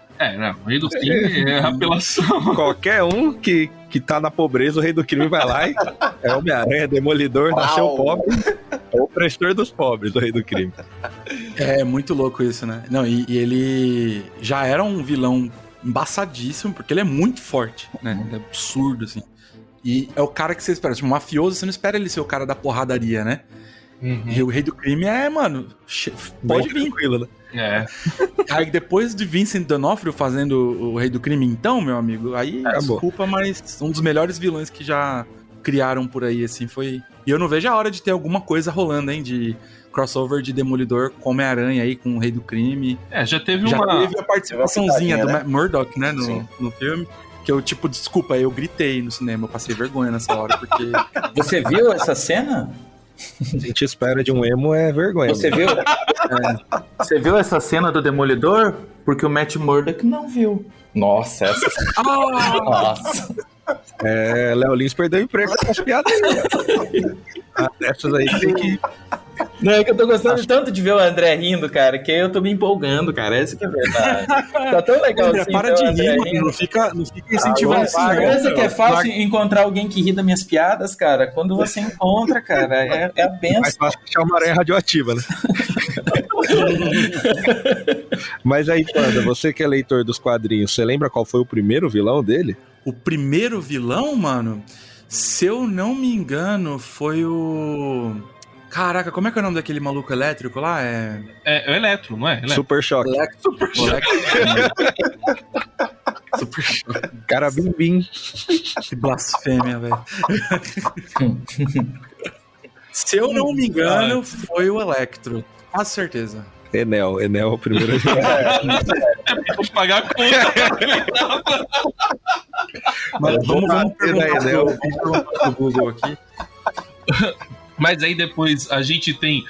O Rei do Crime é apelação. Qualquer um que tá na pobreza, o Rei do Crime vai lá e é Homem-Aranha, Demolidor, nasceu pobre. É o prestor dos pobres, o Rei do Crime. É muito louco isso, né? Não, e ele já era um vilão embaçadíssimo, porque ele é muito forte, né? Ele é absurdo, assim. E é o cara que você espera. Tipo, um mafioso, você não espera ele ser o cara da porradaria, né? Uhum. E o Rei do Crime mano, pode vir. Tranquilo, né? Aí depois de Vincent D'Onofrio fazendo o Rei do Crime, então, meu amigo, aí desculpa, mas um dos melhores vilões que já criaram por aí, assim, foi... E eu não vejo a hora de ter alguma coisa rolando, hein, de crossover de Demolidor com Homem-Aranha aí, com o Rei do Crime. Já teve a participaçãozinha do Matt Murdock, né, no filme. Que eu, tipo, desculpa, eu gritei no cinema, eu passei vergonha nessa hora, porque... Você viu essa cena? A gente espera de um emo vergonha. Você viu? Você viu essa cena do Demolidor? Porque o Matt Murdock não viu. Nossa, essa... Nossa. Léo Lins perdeu o emprego com as piadas aí. Essas aí tem que... Não, é que eu tô gostando tanto de ver o André rindo, cara, que eu tô me empolgando, cara. Essa que é a verdade. Tá tão legal André, assim. para ver de o André rir, rindo. mano. Não fica incentivando isso, Você pensa não. que é fácil encontrar alguém que ri das minhas piadas, cara? Quando você encontra, cara, é a mais benção. fácil achar uma aranha radioativa, né? Mas aí, Panda, você que é leitor dos quadrinhos, você lembra qual foi o primeiro vilão dele? O primeiro vilão, mano, se eu não me engano, foi o... Caraca, como é que é o nome daquele maluco elétrico lá? É o Eletro, não é? Eletro. Super Choque. Super Choque. Cara bim bim. Que blasfêmia, velho. Se eu não me engano, foi o Electro. Com certeza. Enel é o primeiro. Vou pagar a conta. Mas vamos perguntar Enel. pro Google aqui. Mas aí depois a gente tem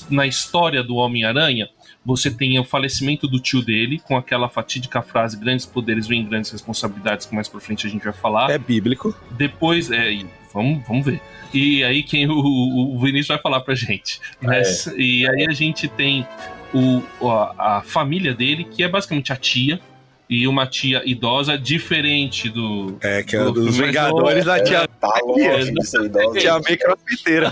na história do Homem-Aranha, você tem o falecimento do tio dele, com aquela fatídica frase: grandes poderes vêm grandes responsabilidades, que mais pra frente a gente vai falar. É bíblico. Depois, vamos ver. E aí quem o Vinícius vai falar pra gente. Mas, e aí a gente tem a família dele, que é basicamente a tia, e uma tia idosa, diferente do... Que é dos Vingadores, a tia... Tá longe disso aí, dó. Tia May crossfiteira.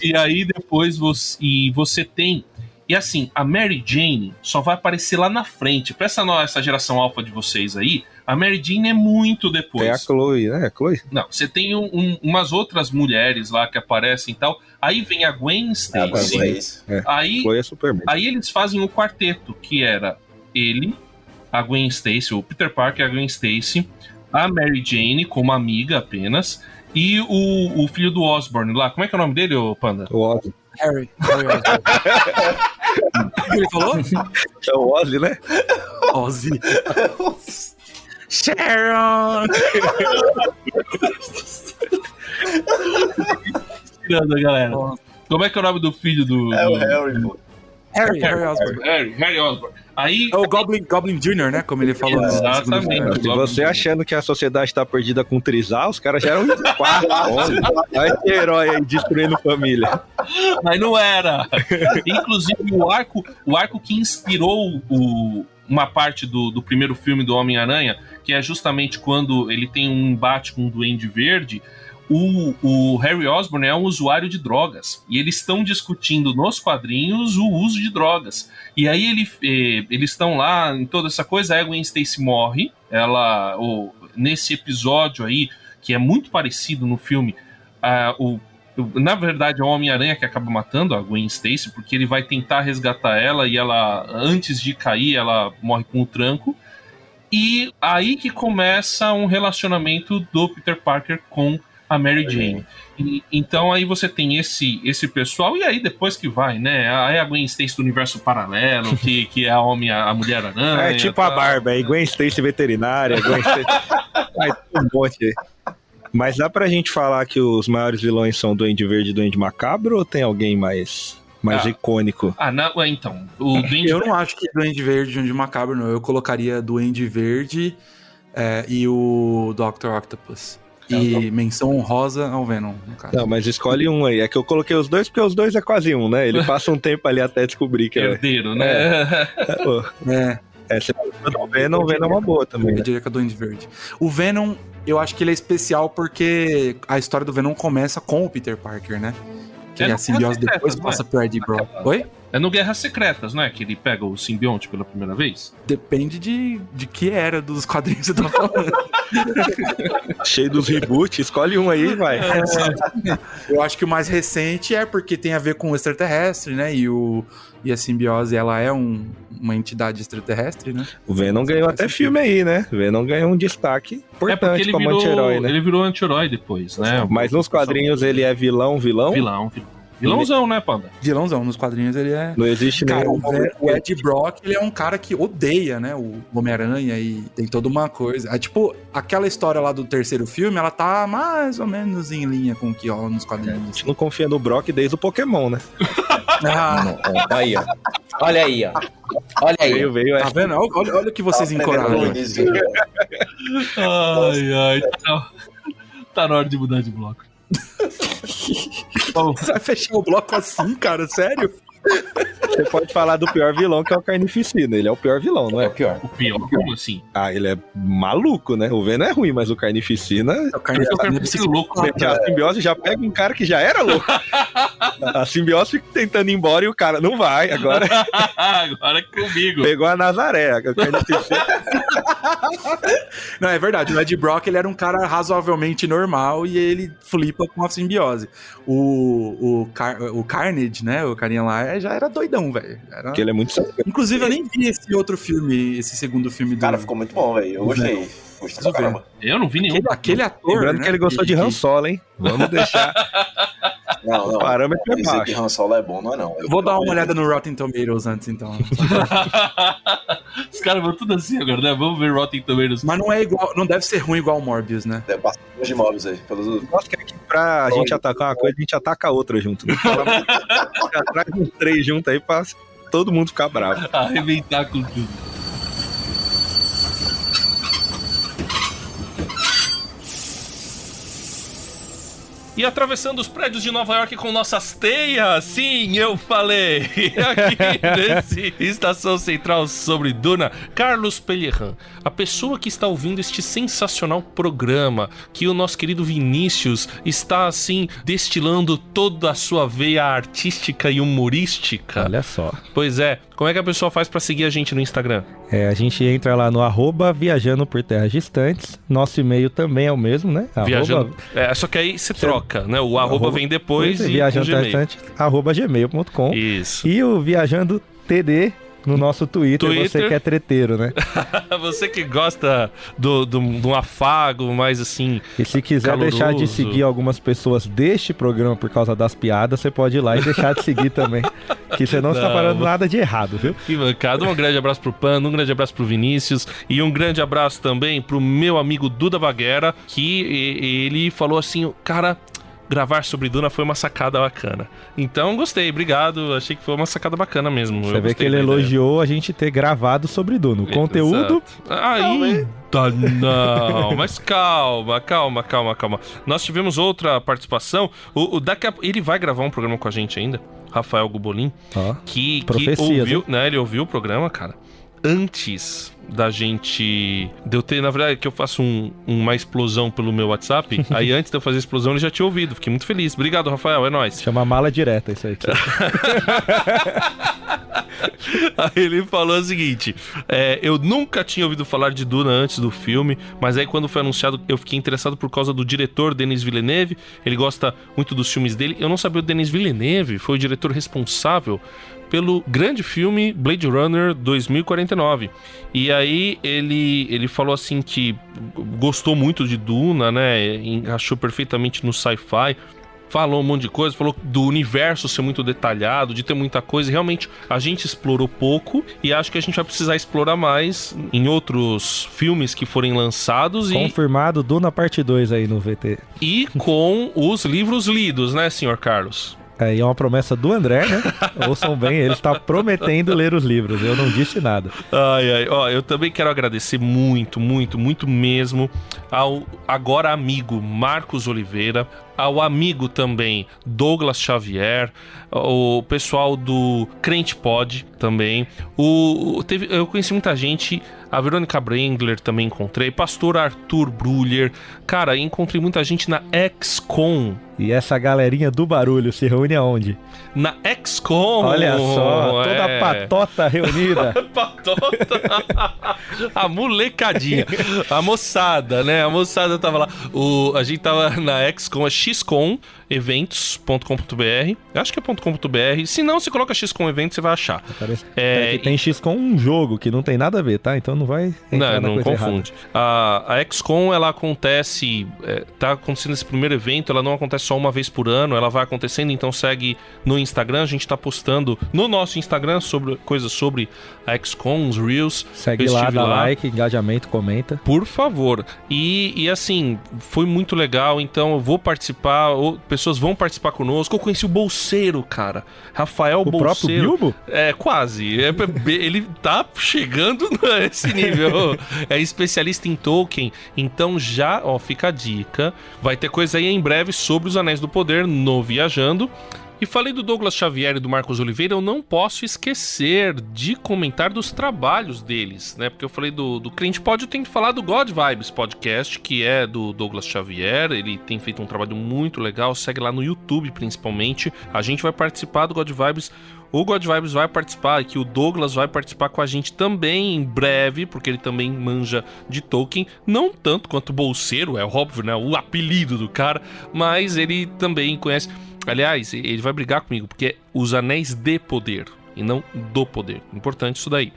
E aí depois você tem... E assim, a Mary Jane só vai aparecer lá na frente. Pra essa geração alfa de vocês aí, a Mary Jane é muito depois. Tem a Chloe, né? A Chloe? Não, você tem umas outras mulheres lá que aparecem e tal. Aí vem a Gwen Stacy. Aí, Chloe é Superman. aí eles fazem o quarteto, que era ele, a Gwen Stacy, o Peter Parker, a Gwen Stacy, a Mary Jane como amiga apenas, e o filho do Osborn lá. Como é que é o nome dele, ô Panda? O Ozzy. Harry Osborn. O que ele falou? É o Ozzy, né? Ozzy. Sharon! Tirando, galera. Como é que é o nome do filho do... É o Harry, pô. Harry Osborn. Harry Osborn. Aí... É o Goblin Jr., né? Como ele falou. Exatamente. Se você achando que a sociedade tá perdida com Trizal, os caras já eram 4, 11. Olha que herói aí destruindo família. Mas não era. Inclusive, o arco que inspirou uma parte do primeiro filme do Homem-Aranha, que é justamente quando ele tem um embate com o Duende Verde, o Harry Osborn é um usuário de drogas. E eles estão discutindo nos quadrinhos o uso de drogas. E aí eles estão lá em toda essa coisa, a Gwen Stacy morre. Nesse episódio aí, que é muito parecido no filme, na verdade é o Homem-Aranha que acaba matando a Gwen Stacy, porque ele vai tentar resgatar ela e ela, antes de cair, ela morre com o tranco. E aí que começa um relacionamento do Peter Parker com a Mary Jane. Então aí você tem esse pessoal, e aí depois que vai, né? Aí a Gwen Stacy do universo paralelo, que é a Mulher-Aranha. É tipo a Barbie, aí Gwen Stacy veterinária, Gwen Stacy... Ai, tem um monte aí. Mas dá pra gente falar que os maiores vilões são Duende Verde e Duende Macabro, ou tem alguém mais icônico? Não, então. O Duende Eu não acho que Duende Verde e Duende Macabro, não. Eu colocaria Duende Verde e o Dr. Octopus. E menção honrosa ao Venom, no caso. Não, mas escolhe um aí. É que eu coloquei os dois porque os dois é quase um, né? Ele passa um tempo ali até descobrir que herdeiro, né? Você o Venom é uma boa também. Eu diria que é Duende Verde. O Venom, eu acho que ele é especial porque a história do Venom começa com o Peter Parker, né? Que a simbiose depois passa pro Eddie Brock. Oi? É no Guerras Secretas, não é? Que ele pega o simbionte pela primeira vez? Depende de que era dos quadrinhos que você tá falando. Cheio dos reboots, escolhe um aí, vai. Eu acho que o mais recente é porque tem a ver com o extraterrestre, né? E a simbiose, ela é uma entidade extraterrestre, né? O Venom ganhou até filme aí, né? O Venom ganhou um destaque importante como anti-herói, né? Ele virou anti-herói depois, né? Mas nos quadrinhos ele é vilão? Vilãozão, né, Panda? Vilãozão, nos quadrinhos ele é... Não existe nenhum... O Ed Brock, ele é um cara que odeia, né, o Homem-Aranha, e tem toda uma coisa... tipo, aquela história lá do terceiro filme, ela tá mais ou menos em linha com o que rola nos quadrinhos. A gente não confia no Brock desde o Pokémon, né? Aí, ó. Olha aí, ó. Olha aí. Veio, tá vendo? Olha o que vocês encoraram. Tá na hora de mudar de bloco. Você vai fechar o bloco assim, cara? Sério? Você pode falar do pior vilão, que é o Carnificina. Ele é o pior vilão, não é? É o pior. O pior, como assim? Ah, ele é maluco, né? O Venom é ruim, mas o Carnificina... O Carnificina é psicólogo louco. A simbiose já pega um cara que já era louco. A simbiose fica tentando ir embora e o cara não vai. Agora é comigo. pegou a Nazaré. O Carnificina... Não, é verdade. O Ed Brock, ele era um cara razoavelmente normal e ele flipa com a simbiose. O Carnage, né? O carinha lá já era doidão, velho. Porque ele é muito sangrento. Inclusive, eu nem vi esse outro filme, esse segundo filme do... Cara, ficou muito bom, velho. Eu gostei. Gostei pra caramba. Eu não vi nenhum. Aquele ator, Lembrando né, que ele gostou de Han Solo, hein? Vamos deixar Não, o parâmetro é dizer que baixo. Han Solo é bom, não é não. Eu vou dar uma olhada no Rotten Tomatoes antes, então. Os caras vão tudo assim agora, né? Vamos ver Rotten Tomatoes. Mas não é igual, não deve ser ruim igual o Morbius, né? Deve passar de móveis aí. Nossa, que aqui pra gente atacar uma coisa, a gente ataca a outra junto. Não fala muito. Traz uns 3 juntos aí pra todo mundo ficar bravo. Arrebentar com tudo. E atravessando os prédios de Nova York com nossas teias, sim, eu falei. Aqui nesse Estação Central sobre Duna, Carlos Pellerran, a pessoa que está ouvindo este sensacional programa, que o nosso querido Vinícius está, assim, destilando toda a sua veia artística e humorística. Olha só. Pois é, como é que a pessoa faz pra seguir a gente no Instagram? A gente entra lá no @viajando por terras distantes. Nosso e-mail também é o mesmo, né? Viajando. Só que aí você troca, né? O arroba vem depois e viajando com Gmail. distante, @gmail.com. Isso. E o Viajando TD no nosso Twitter, você que é treteiro, né? Você que gosta de um afago mais assim. E se quiser caloroso. deixar de seguir algumas pessoas deste programa por causa das piadas, você pode ir lá e deixar de seguir também. Que você não está falando nada de errado, viu? Que bancada. Um grande abraço pro Pano, um grande abraço pro Vinícius e um grande abraço também pro meu amigo Duda Baguera, que ele falou assim, cara, gravar sobre Duna foi uma sacada bacana. Então, gostei, obrigado. Achei que foi uma sacada bacana mesmo. Você vê que ele elogiou a gente ter gravado sobre Duna. O conteúdo... Ainda não, mas calma. Nós tivemos outra participação. Ele vai gravar um programa com a gente ainda, Rafael Gubolin, que ouviu, né? Ele ouviu o programa, cara, antes da gente... De eu ter, na verdade, que eu faço uma explosão pelo meu WhatsApp. Aí antes de eu fazer a explosão, ele já tinha ouvido. Fiquei muito feliz. Obrigado, Rafael, é nóis. Chama mala direta isso aí. Aí ele falou o seguinte: eu nunca tinha ouvido falar de Duna antes do filme, mas aí quando foi anunciado eu fiquei interessado por causa do diretor Denis Villeneuve. Ele gosta muito dos filmes dele. Eu não sabia, o Denis Villeneuve foi o diretor responsável pelo grande filme Blade Runner 2049. E aí ele falou assim que gostou muito de Duna, né? Achou perfeitamente no sci-fi. Falou um monte de coisa, falou do universo ser muito detalhado, de ter muita coisa. E realmente a gente explorou pouco e acho que a gente vai precisar explorar mais em outros filmes que forem lançados. Confirmado Duna parte 2 aí no VT. E com os livros lidos, né, senhor Carlos? É uma promessa do André, né? Ouçam bem, ele está prometendo ler os livros. Eu não disse nada. Ó, eu também quero agradecer muito mesmo ao agora amigo Marcos Oliveira, ao amigo também Douglas Xavier, o pessoal do Crente Pod também. Eu conheci muita gente, a Verônica Brendler também encontrei, pastor Arthur Bruller. Cara, encontrei muita gente na XCOM. E essa galerinha do barulho se reúne aonde? Na XCOM. Olha só, toda a patota reunida. Patota. A molecadinha. A moçada, né? A moçada tava lá. A gente tava na XCOM, xcomeventos.com.br. Acho que é .com.br. Se não, você coloca XCOM Eventos, você vai achar. Que tem XCOM um jogo que não tem nada a ver, tá? Então não vai entrar na coisa confunde. A XCOM, ela acontece... tá acontecendo esse primeiro evento, ela não acontece só uma vez por ano, ela vai acontecendo, então segue no Instagram, a gente tá postando no nosso Instagram coisas sobre a XCOM, os Reels. Segue lá, dá like, engajamento, comenta. Por favor. E assim, foi muito legal, então eu vou participar, o pessoal pessoas vão participar conosco. Eu conheci o Bolseiro, cara. Rafael O próprio Bolseiro. Bilbo? É, quase. Ele tá chegando nesse nível. É especialista em Tolkien. Então já, ó, fica a dica. Vai ter coisa aí em breve sobre os Anéis do Poder no Viajando. E falei do Douglas Xavier e do Marcos Oliveira, eu não posso esquecer de comentar dos trabalhos deles, né? Porque eu falei do Cliente Pod, eu tenho que falar do God Vibes Podcast, que é do Douglas Xavier. Ele tem feito um trabalho muito legal, segue lá no YouTube principalmente. A gente vai participar do God Vibes. O God Vibes vai participar, que o Douglas vai participar com a gente também em breve, porque ele também manja de Tolkien, não tanto quanto o Bolseiro, é óbvio, né? O apelido do cara, mas ele também conhece. Aliás, ele vai brigar comigo, porque é os Anéis de Poder, e não do Poder. Importante isso daí.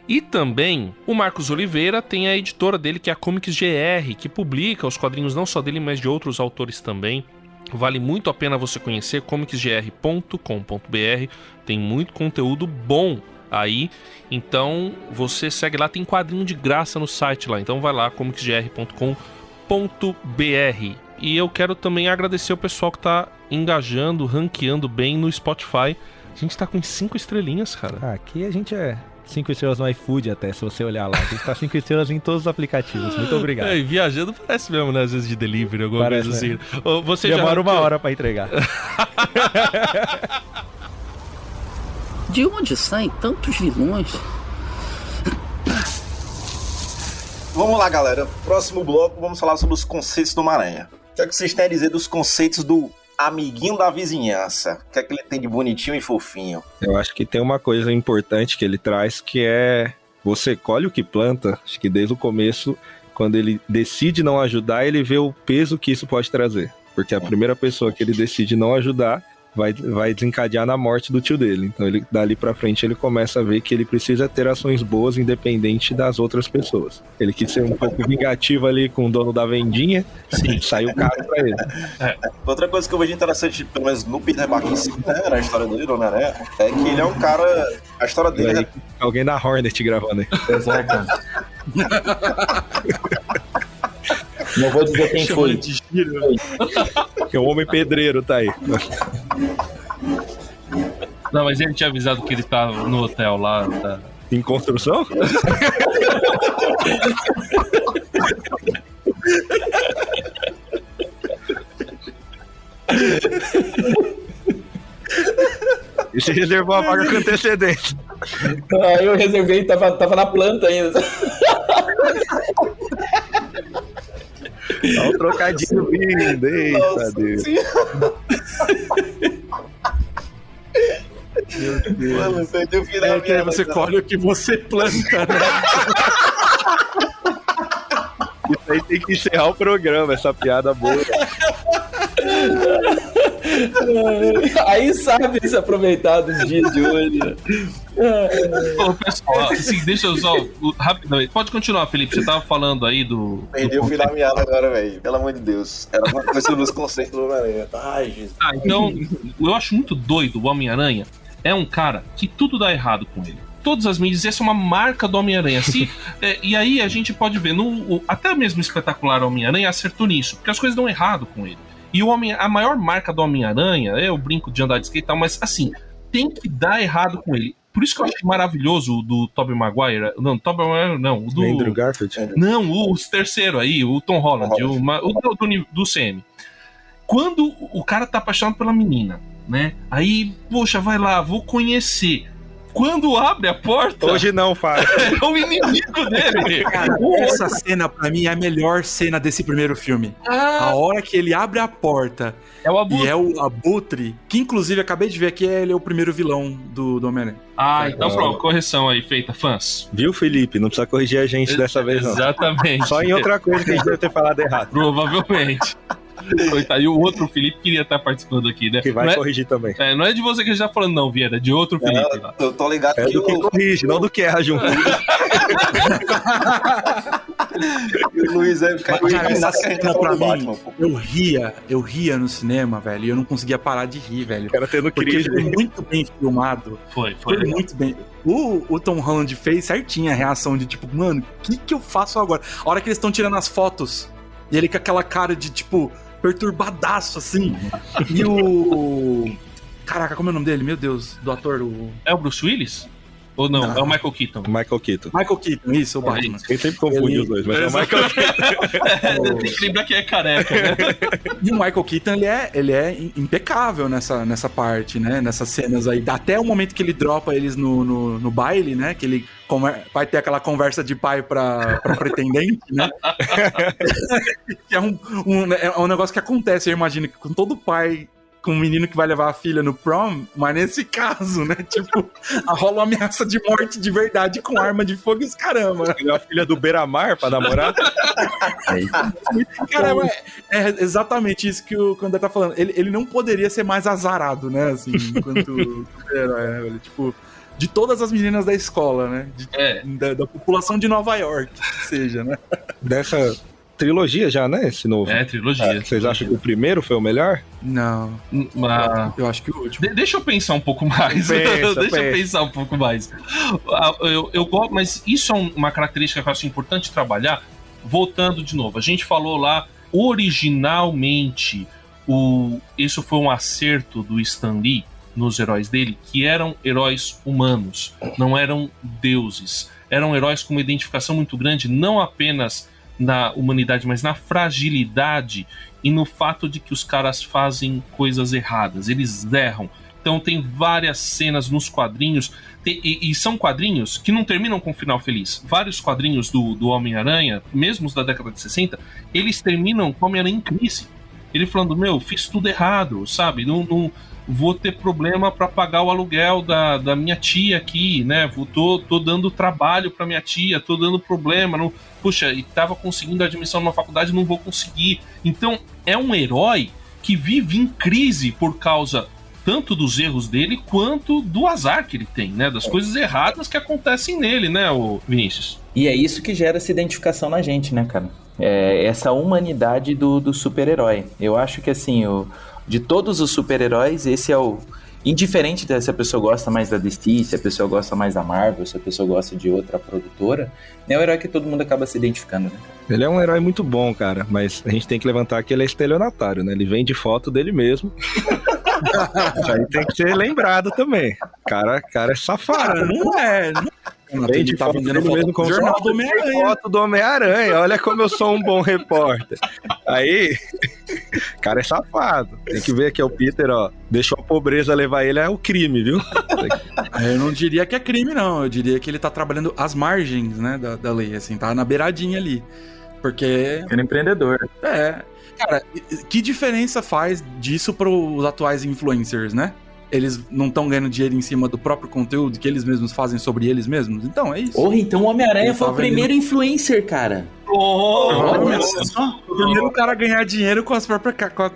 E também o Marcos Oliveira tem a editora dele, que é a Comics GR, que publica os quadrinhos não só dele, mas de outros autores também. Vale muito a pena você conhecer, comicsgr.com.br. Tem muito conteúdo bom aí. Então você segue lá, tem quadrinho de graça no site lá. Então vai lá, comicsgr.com.br. E eu quero também agradecer o pessoal que tá engajando, ranqueando bem no Spotify. A gente tá com 5 estrelinhas, cara. Aqui a gente é 5 estrelas no iFood até, se você olhar lá. A gente tá 5 estrelas em todos os aplicativos. Muito obrigado. E viajando parece mesmo, né? Às vezes de delivery, alguma coisa assim. Né? Você demora uma hora pra entregar. De onde saem tantos vilões? Vamos lá, galera. Próximo bloco, vamos falar sobre os conceitos do Homem-Aranha. O que é que vocês têm a dizer dos conceitos do amiguinho da vizinhança? O que é que ele tem de bonitinho e fofinho? Eu acho que tem uma coisa importante que ele traz, que é... Você colhe o que planta. Acho que desde o começo, quando ele decide não ajudar, ele vê o peso que isso pode trazer. Porque a primeira pessoa que ele decide não ajudar vai desencadear na morte do tio dele. Então ele, dali pra frente, ele começa a ver que ele precisa ter ações boas independente das outras pessoas. Ele quis ser um pouco vingativo ali com o dono da vendinha. Sim, saiu caro pra ele. Outra coisa que eu vejo interessante, pelo menos no Peter Parker, né, na história dele, do Homem-Aranha, é que ele é um cara... A história dele aí, alguém da Hornet gravando aí. Exato. Não vou dizer quem foi. Que o homem pedreiro tá aí. Não, mas ele tinha avisado que ele tá no hotel lá. Tá... Em construção? E você reservou a vaga com antecedência. Ah, eu reservei, tava na planta ainda. Olha o trocadilho vindo, eita Deus. Meu Deus. Mano, perdi o final. É que você colhe o que você planta, né? Isso aí tem que encerrar o programa, essa piada boa. Aí sabe se aproveitar dos dias de hoje. Ô, pessoal, assim, deixa eu só rapidamente. Pode continuar, Felipe. Você tava falando aí do. Perdi o final da meada agora, velho. Pelo amor de Deus. Era uma coisa dos conceitos do Homem-Aranha. Ai, Jesus. Ah, então, eu acho muito doido o Homem-Aranha. É um cara que tudo dá errado com ele. Todas as mídias, essa é uma marca do Homem-Aranha. E aí a gente pode ver, até mesmo o espetacular Homem-Aranha acertou nisso, porque as coisas dão errado com ele. E a maior marca do Homem-Aranha, eu brinco de andar de skate e tal, mas assim, tem que dar errado com ele. Por isso que eu achei maravilhoso o do Tobey Maguire. Não, Tobey Maguire não. O do Andrew Garfield? Não, o terceiro aí, o Tom Holland, do CM. Quando o cara tá apaixonado pela menina, né? Aí, poxa, vai lá, vou conhecer. Quando abre a porta... Hoje não, Fábio. É o inimigo dele. Cara, essa cena, pra mim, é a melhor cena desse primeiro filme. A hora que ele abre a porta é o Abutre. E é o Abutre, que inclusive acabei de ver que ele é o primeiro vilão do Homem-Aranha. Então pronto, correção aí feita, fãs. Viu, Felipe? Não precisa corrigir a gente dessa vez, não. Exatamente. Só em outra coisa que a gente deve ter falado errado. Provavelmente. E o outro Felipe queria estar participando aqui, né? Que vai corrigir também. Não é de você que a gente tá falando, não, Vieira, é de outro Felipe. Lá. Eu tô ligado que do que corrige, não do que erra junto. E o Luiz é essa cena pra mim, eu ria no cinema, velho, e eu não conseguia parar de rir, velho. O cara tendo crise. Foi muito bem filmado. Foi muito bem. O Tom Holland fez certinho a reação de tipo, mano, o que eu faço agora? A hora que eles estão tirando as fotos, e ele com aquela cara de tipo, perturbadaço, assim. E o... Caraca, como é o nome dele? Meu Deus, do ator, o... É o Bruce Willis? Ou não? É o Michael Keaton. Michael Keaton. Michael Keaton, isso, o Batman. Quem sempre confunde os dois, mas é o Michael Keaton. Tem que lembrar que é careca, né? E o Michael Keaton, ele é impecável nessa parte, né? Nessas cenas aí. Até o momento que ele dropa eles no baile, né? Que ele vai ter aquela conversa de pai pra pretendente, né? Que é um negócio que acontece, eu imagino, que com todo pai... com um menino que vai levar a filha no prom, mas nesse caso, né, tipo, rola uma ameaça de morte de verdade com arma de fogo e os caramba. A filha do Beira-Mar pra namorar? Caramba, é exatamente isso que o André tá falando. Ele não poderia ser mais azarado, né, assim, enquanto super-herói, né, velho? Tipo, de todas as meninas da escola, né, da população de Nova York, que seja, né. Dessa... trilogia já, né? Esse novo. É, trilogia. Vocês acham que o primeiro foi o melhor? Não. Mas... eu acho que o último. Deixa eu pensar um pouco mais. Deixa eu pensar um pouco mais. Eu gosto, mas isso é uma característica que eu acho importante trabalhar. Voltando de novo, a gente falou lá, originalmente, isso foi um acerto do Stan Lee nos heróis dele, que eram heróis humanos, não eram deuses. Eram heróis com uma identificação muito grande, não apenas na humanidade, mas na fragilidade e no fato de que os caras fazem coisas erradas, eles erram. Então tem várias cenas nos quadrinhos, e são quadrinhos que não terminam com um final feliz. Vários quadrinhos do Homem-Aranha, mesmo os da década de 60, eles terminam com o Homem-Aranha em crise. Ele falando, fiz tudo errado, sabe? Não vou ter problema para pagar o aluguel da minha tia aqui, né? Tô dando trabalho para minha tia, tô dando problema, puxa, e tava conseguindo admissão numa faculdade, não vou conseguir. Então, é um herói que vive em crise por causa tanto dos erros dele, quanto do azar que ele tem, né? Das coisas erradas que acontecem nele, né, o Vinícius? E é isso que gera essa identificação na gente, né, cara? É essa humanidade do super-herói. Eu acho que, assim, de todos os super-heróis, esse é o... indiferente se a pessoa gosta mais da DC, se a pessoa gosta mais da Marvel, se a pessoa gosta de outra produtora, é o herói que todo mundo acaba se identificando, né, cara? Ele é um herói muito bom, cara, mas a gente tem que levantar que ele é estelionatário, né? Ele vende foto dele mesmo. Isso aí tem que ser lembrado também. Cara é safado. Cara, não é. Vende tá foto vendendo dele mesmo com jornal do Homem-Aranha. foto do Homem-Aranha. Olha como eu sou um bom repórter. Aí, cara é safado. Tem que ver que é o Peter, ó. Deixou a pobreza levar ele, é o crime, viu? Eu não diria que é crime, não. Eu diria que ele tá trabalhando às margens, né, da lei, assim, tá na beiradinha ali. Porque... é um empreendedor. Cara, que diferença faz disso pros atuais influencers, né? Eles não estão ganhando dinheiro em cima do próprio conteúdo que eles mesmos fazem sobre eles mesmos? Então, é isso. Porra, então o Homem-Aranha foi o primeiro influencer, cara. Olha só. O primeiro cara a ganhar dinheiro com a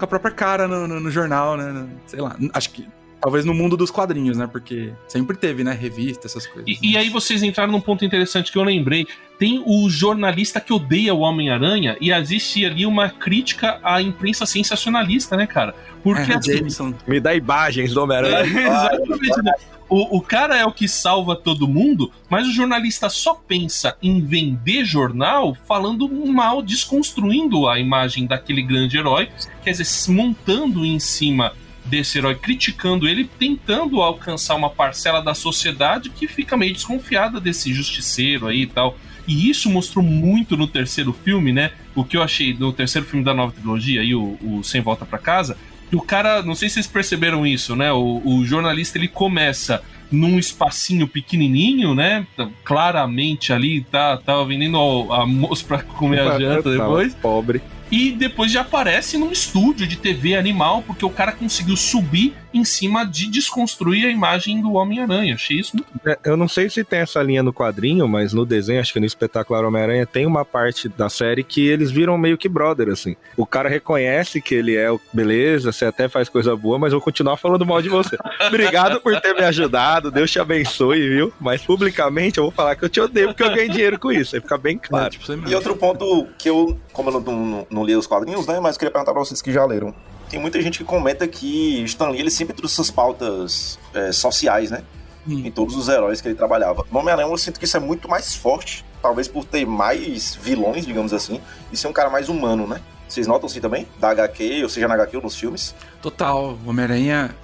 própria cara no jornal, né? Sei lá, acho que... talvez no mundo dos quadrinhos, né? Porque sempre teve, né? Revista, essas coisas. E aí vocês entraram num ponto interessante que eu lembrei. Tem o jornalista que odeia o Homem-Aranha e existe ali uma crítica à imprensa sensacionalista, né, cara? Porque assim, Jameson. Me dá imagens do Homem-Aranha. Exatamente. Né? O cara é o que salva todo mundo, mas o jornalista só pensa em vender jornal falando mal, desconstruindo a imagem daquele grande herói, quer dizer, se montando em cima desse herói, criticando ele, tentando alcançar uma parcela da sociedade que fica meio desconfiada desse justiceiro aí e tal. E isso mostrou muito no terceiro filme, né? O que eu achei do terceiro filme da nova trilogia, aí, o Sem Volta Pra Casa, que o cara, não sei se vocês perceberam isso, né? O jornalista, ele começa num espacinho pequenininho, né? Claramente ali, tava vendendo almoço pra comer a janta depois. Pobre. E depois já aparece num estúdio de TV animal, porque o cara conseguiu subir em cima de desconstruir a imagem do Homem-Aranha. Achei isso muito bom. Eu não sei se tem essa linha no quadrinho, mas no desenho, acho que no Espetacular Homem-Aranha, tem uma parte da série que eles viram meio que brother, assim. O cara reconhece que ele é beleza, você até faz coisa boa, mas eu vou continuar falando mal de você. Obrigado por ter me ajudado, Deus te abençoe, viu? Mas publicamente eu vou falar que eu te odeio porque eu ganhei dinheiro com isso, aí fica bem claro. E outro ponto que eu, como eu não li os quadrinhos, né, mas queria perguntar pra vocês que já leram. Tem muita gente que comenta que Stan Lee, ele sempre trouxe essas pautas sociais, né? Em todos os heróis que ele trabalhava. No Homem-Aranha eu sinto que isso é muito mais forte, talvez por ter mais vilões, digamos assim, e ser um cara mais humano, né? Vocês notam assim também? Da HQ, ou seja, na HQ ou nos filmes? Total. Homem-Aranha,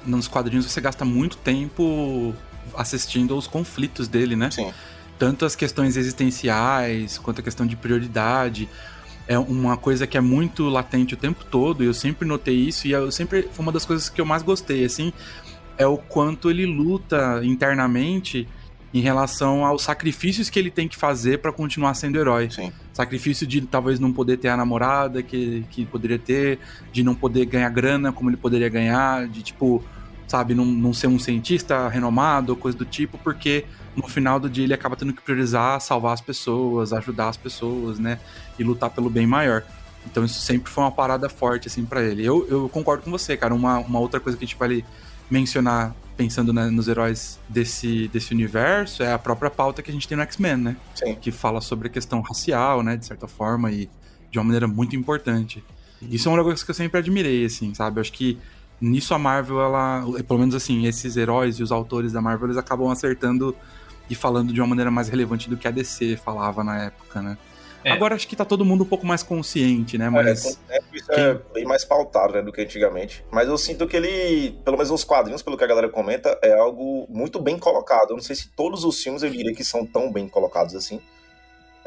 nos quadrinhos você gasta muito tempo assistindo aos conflitos dele, né? Sim. Tanto as questões existenciais, quanto a questão de prioridade. É uma coisa que é muito latente o tempo todo, e eu sempre notei isso, e foi uma das coisas que eu mais gostei, assim, é o quanto ele luta internamente em relação aos sacrifícios que ele tem que fazer pra continuar sendo herói. Sim. Sacrifício de talvez não poder ter a namorada que poderia ter, de não poder ganhar grana como ele poderia ganhar, de tipo, sabe, não ser um cientista renomado ou coisa do tipo, porque no final do dia ele acaba tendo que priorizar salvar as pessoas, ajudar as pessoas, né, e lutar pelo bem maior. Então isso sempre foi uma parada forte, assim, pra ele. Eu concordo com você, cara. Uma outra coisa que a gente vai mencionar pensando nos heróis desse universo é a própria pauta que a gente tem no X-Men, né? Sim. Que fala sobre a questão racial, né, de certa forma, e de uma maneira muito importante. Isso é uma coisa que eu sempre admirei, assim, sabe? Eu acho que nisso a Marvel, pelo menos assim, esses heróis e os autores da Marvel, eles acabam acertando e falando de uma maneira mais relevante do que a DC falava na época, né? Agora acho que tá todo mundo um pouco mais consciente, né? Mas isso é bem mais pautado, né, do que antigamente. Mas eu sinto que ele, pelo menos nos quadrinhos, pelo que a galera comenta, é algo muito bem colocado. Eu não sei se todos os filmes eu diria que são tão bem colocados assim.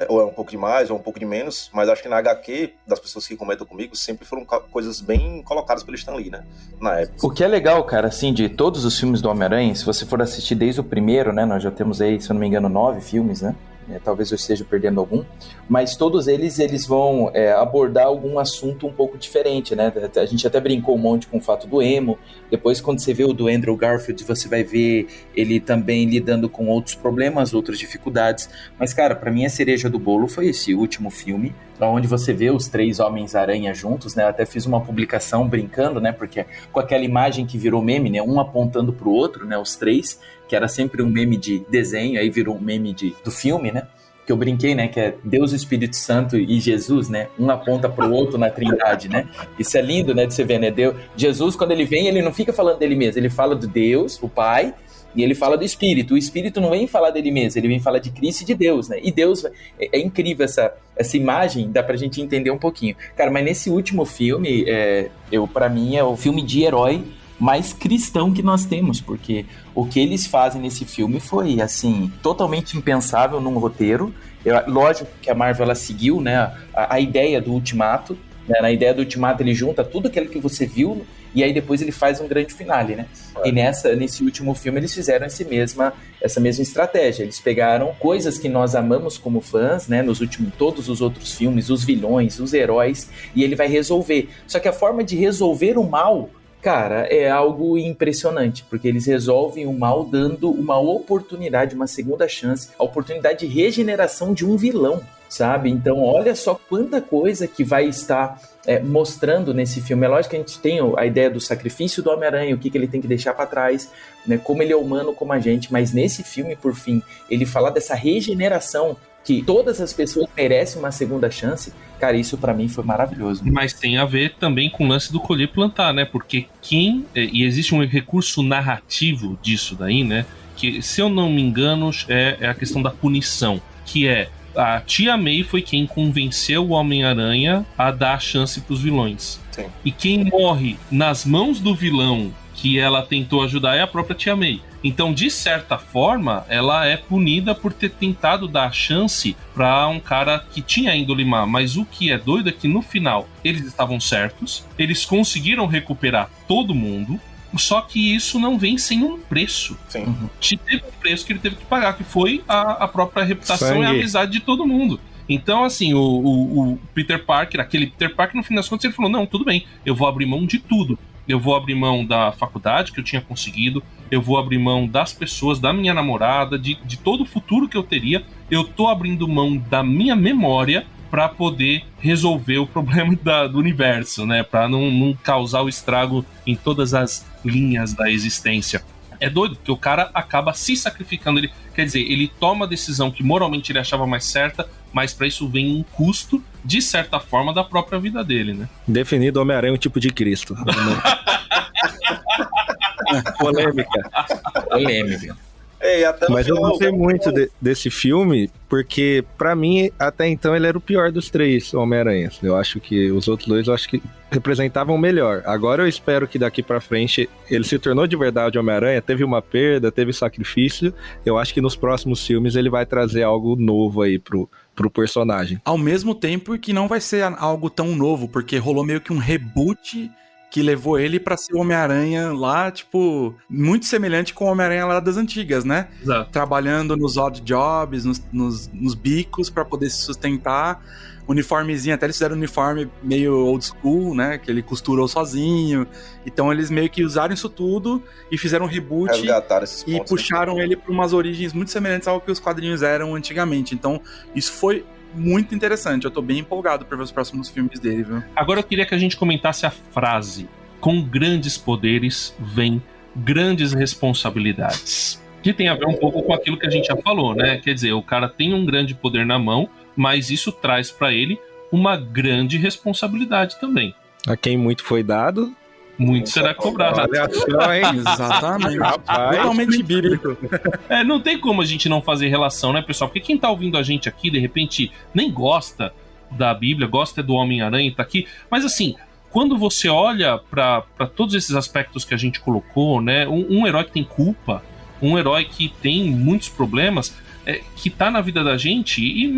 Ou é um pouco de mais, ou um pouco de menos. Mas acho que na HQ, das pessoas que comentam comigo, sempre foram coisas bem colocadas pelo Stan Lee, né? Na época. O que é legal, cara, assim, de todos os filmes do Homem-Aranha, se você for assistir desde o primeiro, né? Nós já temos aí, se eu não me engano, 9 filmes, né? Talvez eu esteja perdendo algum, mas todos eles vão abordar algum assunto um pouco diferente, né? A gente até brincou um monte com o fato do emo. Depois, quando você vê o do Andrew Garfield, você vai ver ele também lidando com outros problemas, outras dificuldades. Mas, cara, pra mim a cereja do bolo foi esse último filme, onde você vê os 3 Homens-Aranha juntos, né? Eu até fiz uma publicação brincando, né? Porque com aquela imagem que virou meme, né? Um apontando pro outro, né? Os 3, que era sempre um meme de desenho, aí virou um meme do filme, né? Que eu brinquei, né? Que é Deus, o Espírito Santo e Jesus, né? Um aponta pro outro na Trindade, né? Isso é lindo, né? De você ver, né? Jesus, quando ele vem, ele não fica falando dele mesmo, ele fala do Deus, o Pai, e ele fala do Espírito. O Espírito não vem falar dele mesmo, ele vem falar de Cristo e de Deus, né? E Deus, é incrível essa imagem, dá pra gente entender um pouquinho. Cara, mas nesse último filme, pra mim, é o filme de herói mais cristão que nós temos, porque o que eles fazem nesse filme foi, assim, totalmente impensável num roteiro. Lógico que a Marvel, ela seguiu, né, a ideia do Ultimato, né? Na ideia do Ultimato ele junta tudo aquilo que você viu e aí depois ele faz um grande finale, né? E nesse último filme eles fizeram essa mesma estratégia. Eles pegaram coisas que nós amamos como fãs, né? Todos os outros filmes, os vilões, os heróis, e ele vai resolver. Só que a forma de resolver o mal, cara, é algo impressionante, porque eles resolvem o mal dando uma oportunidade, uma segunda chance, a oportunidade de regeneração de um vilão, sabe? Então, olha só quanta coisa que vai estar mostrando nesse filme. É lógico que a gente tem a ideia do sacrifício do Homem-Aranha, o que ele tem que deixar para trás, né? Como ele é humano como a gente, mas nesse filme, por fim, ele fala dessa regeneração, que todas as pessoas merecem uma segunda chance. Cara, isso pra mim foi maravilhoso. Mas tem a ver também com o lance do colher e plantar, né? Porque e existe um recurso narrativo disso daí, né? Que, se eu não me engano, é a questão da punição. Que a Tia May foi quem convenceu o Homem-Aranha a dar a chance pros vilões. Sim. E quem morre nas mãos do vilão que ela tentou ajudar é a própria Tia May. Então, de certa forma, ela é punida por ter tentado dar chance pra um cara que tinha índole má. Mas o que é doido é que no final eles estavam certos, eles conseguiram recuperar todo mundo, só que isso não vem sem um preço. Sim. Teve um preço que ele teve que pagar, que foi a própria reputação Sangue. e a amizade de todo mundo. Então, assim, o Peter Parker, aquele Peter Parker, no fim das contas, ele falou, não, tudo bem, eu vou abrir mão de tudo. Eu vou abrir mão da faculdade que eu tinha conseguido, eu vou abrir mão das pessoas, da minha namorada, de todo o futuro que eu teria. Eu tô abrindo mão da minha memória para poder resolver o problema do universo, né? Para não causar o estrago em todas as linhas da existência. É doido, porque o cara acaba se sacrificando. Quer dizer, ele toma a decisão que moralmente ele achava mais certa, mas pra isso vem um custo, de certa forma, da própria vida dele, né? Definido, Homem-Aranha é um tipo de Cristo. Polêmica. Polêmica. Até no Mas eu final, gostei muito desse filme, porque pra mim, até então, ele era o pior dos 3 Homem-Aranhas. Eu acho que os outros 2, eu acho que representavam melhor. Agora eu espero que daqui pra frente ele se tornou de verdade Homem-Aranha, teve uma perda, teve sacrifício. Eu acho que nos próximos filmes ele vai trazer algo novo aí pro personagem. Ao mesmo tempo que não vai ser algo tão novo, porque rolou meio que um reboot que levou ele pra ser o Homem-Aranha lá, tipo, muito semelhante com o Homem-Aranha lá das antigas, né? Exato. Trabalhando nos odd jobs, nos bicos pra poder se sustentar. Uniformezinho, até eles fizeram um uniforme meio old school, né? Que ele costurou sozinho. Então eles meio que usaram isso tudo e fizeram um reboot resgataram esses e pontos, puxaram ele pra umas origens muito semelhantes ao que os quadrinhos eram antigamente. Então isso foi muito interessante. Eu tô bem empolgado pra ver os próximos filmes dele, viu? Agora eu queria que a gente comentasse a frase: com grandes poderes vem grandes responsabilidades. Que tem a ver um pouco com aquilo que a gente já falou, né? Quer dizer, o cara tem um grande poder na mão, mas isso traz pra ele uma grande responsabilidade também. A quem muito foi dado, Muito será cobrado. olha só, hein? Exatamente. Rapaz, Totalmente bíblico. Não tem como a gente não fazer relação, né, pessoal? Porque quem tá ouvindo a gente aqui, de repente, nem gosta da Bíblia, gosta do Homem-Aranha, tá aqui. Mas assim, quando você olha pra todos esses aspectos que a gente colocou, né, um herói que tem culpa, um herói que tem muitos problemas, que tá na vida da gente, e,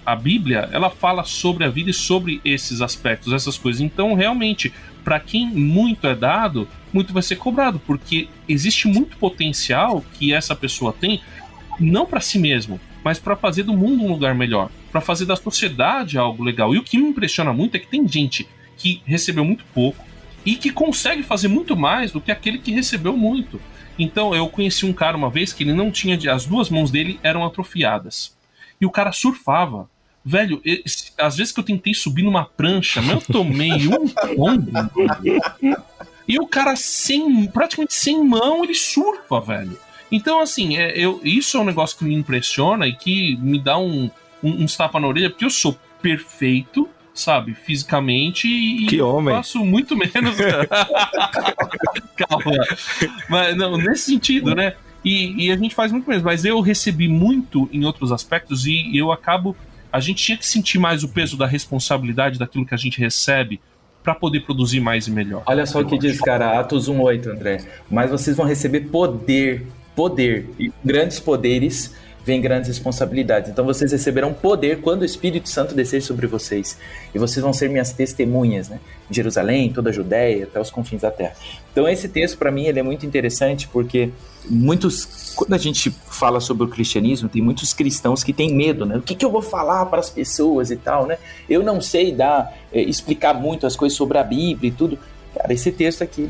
a Bíblia, ela fala sobre a vida e sobre esses aspectos, essas coisas. Então, realmente, para quem muito é dado, muito vai ser cobrado, porque existe muito potencial que essa pessoa tem, não para si mesmo, mas para fazer do mundo um lugar melhor, para fazer da sociedade algo legal. E o que me impressiona muito é que tem gente que recebeu muito pouco e que consegue fazer muito mais do que aquele que recebeu muito. Então, eu conheci um cara uma vez que ele não tinha... As 2 mãos dele eram atrofiadas. E o cara surfava. Velho, às vezes que eu tentei subir numa prancha, mas eu tomei um tombo. E o cara, praticamente sem mão, ele surfa, velho. Então, assim, isso é um negócio que me impressiona e que me dá um tapa na orelha, porque eu sou perfeito, sabe, fisicamente, e que homem. faço muito menos. Calma. Mas não, nesse sentido, né? E a gente faz muito menos, mas eu recebi muito em outros aspectos e eu acabo... A gente tinha que sentir mais o peso da responsabilidade daquilo que a gente recebe para poder produzir mais e melhor. Olha só o que diz, cara, Atos 1:8, André. Mas vocês vão receber poder. E grandes poderes vêm grandes responsabilidades. Então vocês receberão poder quando o Espírito Santo descer sobre vocês. E vocês vão ser minhas testemunhas, né? Em Jerusalém, toda a Judéia, até os confins da terra. Então esse texto, para mim, ele é muito interessante porque quando a gente fala sobre o cristianismo, tem muitos cristãos que têm medo, né? O que eu vou falar para as pessoas e tal, né? Eu não sei explicar muito as coisas sobre a Bíblia e tudo. Cara, esse texto aqui,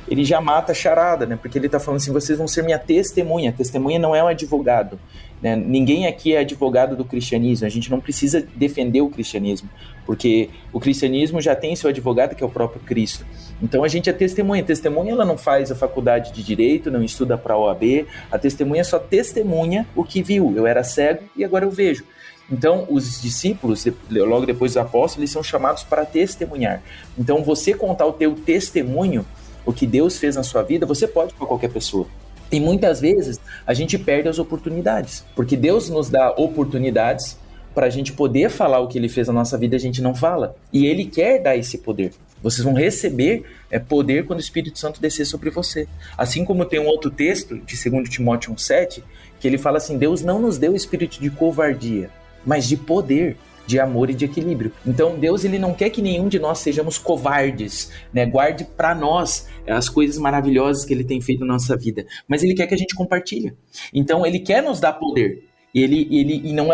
ele já mata a charada, né? Porque ele tá falando assim, vocês vão ser minha testemunha. Testemunha não é um advogado, né? Ninguém aqui é advogado do cristianismo. A gente não precisa defender o cristianismo, porque o cristianismo já tem seu advogado, que é o próprio Cristo. Então a gente é testemunha. A testemunha, ela não faz a faculdade de Direito, não estuda para a OAB. A testemunha só testemunha o que viu. Eu era cego e agora eu vejo. Então, os discípulos, logo depois dos apóstolos, eles são chamados para testemunhar. Então, você contar o teu testemunho, o que Deus fez na sua vida, você pode para qualquer pessoa. E muitas vezes a gente perde as oportunidades, porque Deus nos dá oportunidades para a gente poder falar o que Ele fez na nossa vida e a gente não fala. E Ele quer dar esse poder. Vocês vão receber poder quando o Espírito Santo descer sobre você. Assim como tem um outro texto, de 2 Timóteo 1:7, que ele fala assim, Deus não nos deu espírito de covardia, mas de poder, de amor e de equilíbrio. Então Deus, ele não quer que nenhum de nós sejamos covardes, né? Guarde para nós as coisas maravilhosas que ele tem feito na nossa vida, mas ele quer que a gente compartilhe. Então ele quer nos dar poder. E não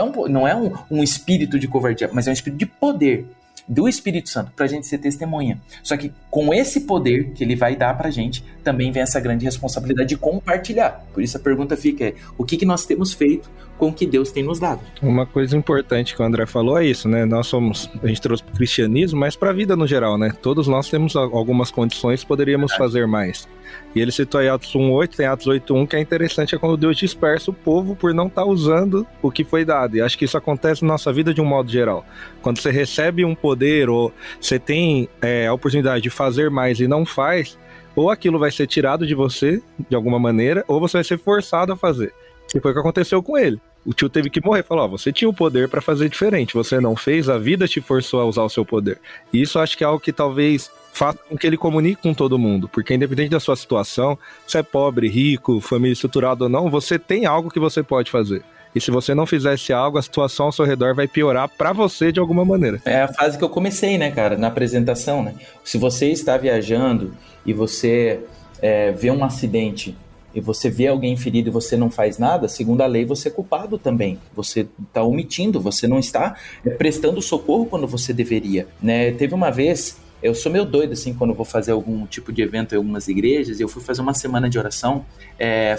é um espírito de covardia, mas é um espírito de poder do Espírito Santo pra gente ser testemunha. Só que com esse poder que ele vai dar pra gente, também vem essa grande responsabilidade de compartilhar. Por isso a pergunta fica, o que nós temos feito com o que Deus tem nos dado? Uma coisa importante que o André falou é isso, né? A gente trouxe pro cristianismo, mas pra vida no geral, né? Todos nós temos algumas condições, poderíamos fazer mais. E ele citou aí Atos 1:8, tem Atos 8:1, que é interessante, é quando Deus dispersa o povo por não estar usando o que foi dado. E acho que isso acontece na nossa vida de um modo geral. Quando você recebe um poder ou você tem a oportunidade de fazer mais e não faz, ou aquilo vai ser tirado de você, de alguma maneira, ou você vai ser forçado a fazer. Que foi o que aconteceu com ele. O tio teve que morrer. Falou, você tinha o poder pra fazer diferente. Você não fez, a vida te forçou a usar o seu poder. E isso acho que é algo que talvez faça com que ele comunique com todo mundo. Porque independente da sua situação, se é pobre, rico, família estruturada ou não, você tem algo que você pode fazer. E se você não fizesse algo, a situação ao seu redor vai piorar pra você de alguma maneira. É a fase que eu comecei, né, cara, na apresentação, né? Se você está viajando e você vê um acidente e você vê alguém ferido e você não faz nada, segundo a lei você é culpado também. Você está omitindo, você não está prestando socorro quando você deveria, né? Teve uma vez, eu sou meio doido assim quando eu vou fazer algum tipo de evento em algumas igrejas, e eu fui fazer uma semana de oração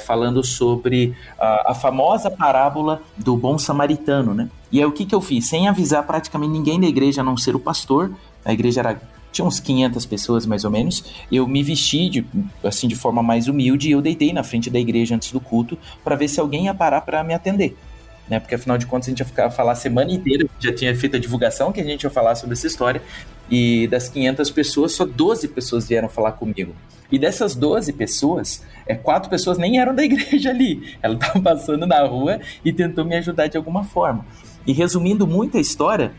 falando sobre a famosa parábola do bom samaritano, né? E aí o que eu fiz? Sem avisar praticamente ninguém da igreja, a não ser o pastor, a igreja tinha uns 500 pessoas mais ou menos, eu me vesti de forma mais humilde e eu deitei na frente da igreja antes do culto para ver se alguém ia parar para me atender, né? Porque afinal de contas a gente ia falar a semana inteira, já tinha feito a divulgação que a gente ia falar sobre essa história, e das 500 pessoas, só 12 pessoas vieram falar comigo. E dessas 12 pessoas, 4 pessoas nem eram da igreja ali, ela estava passando na rua e tentou me ajudar de alguma forma. E resumindo muito a história,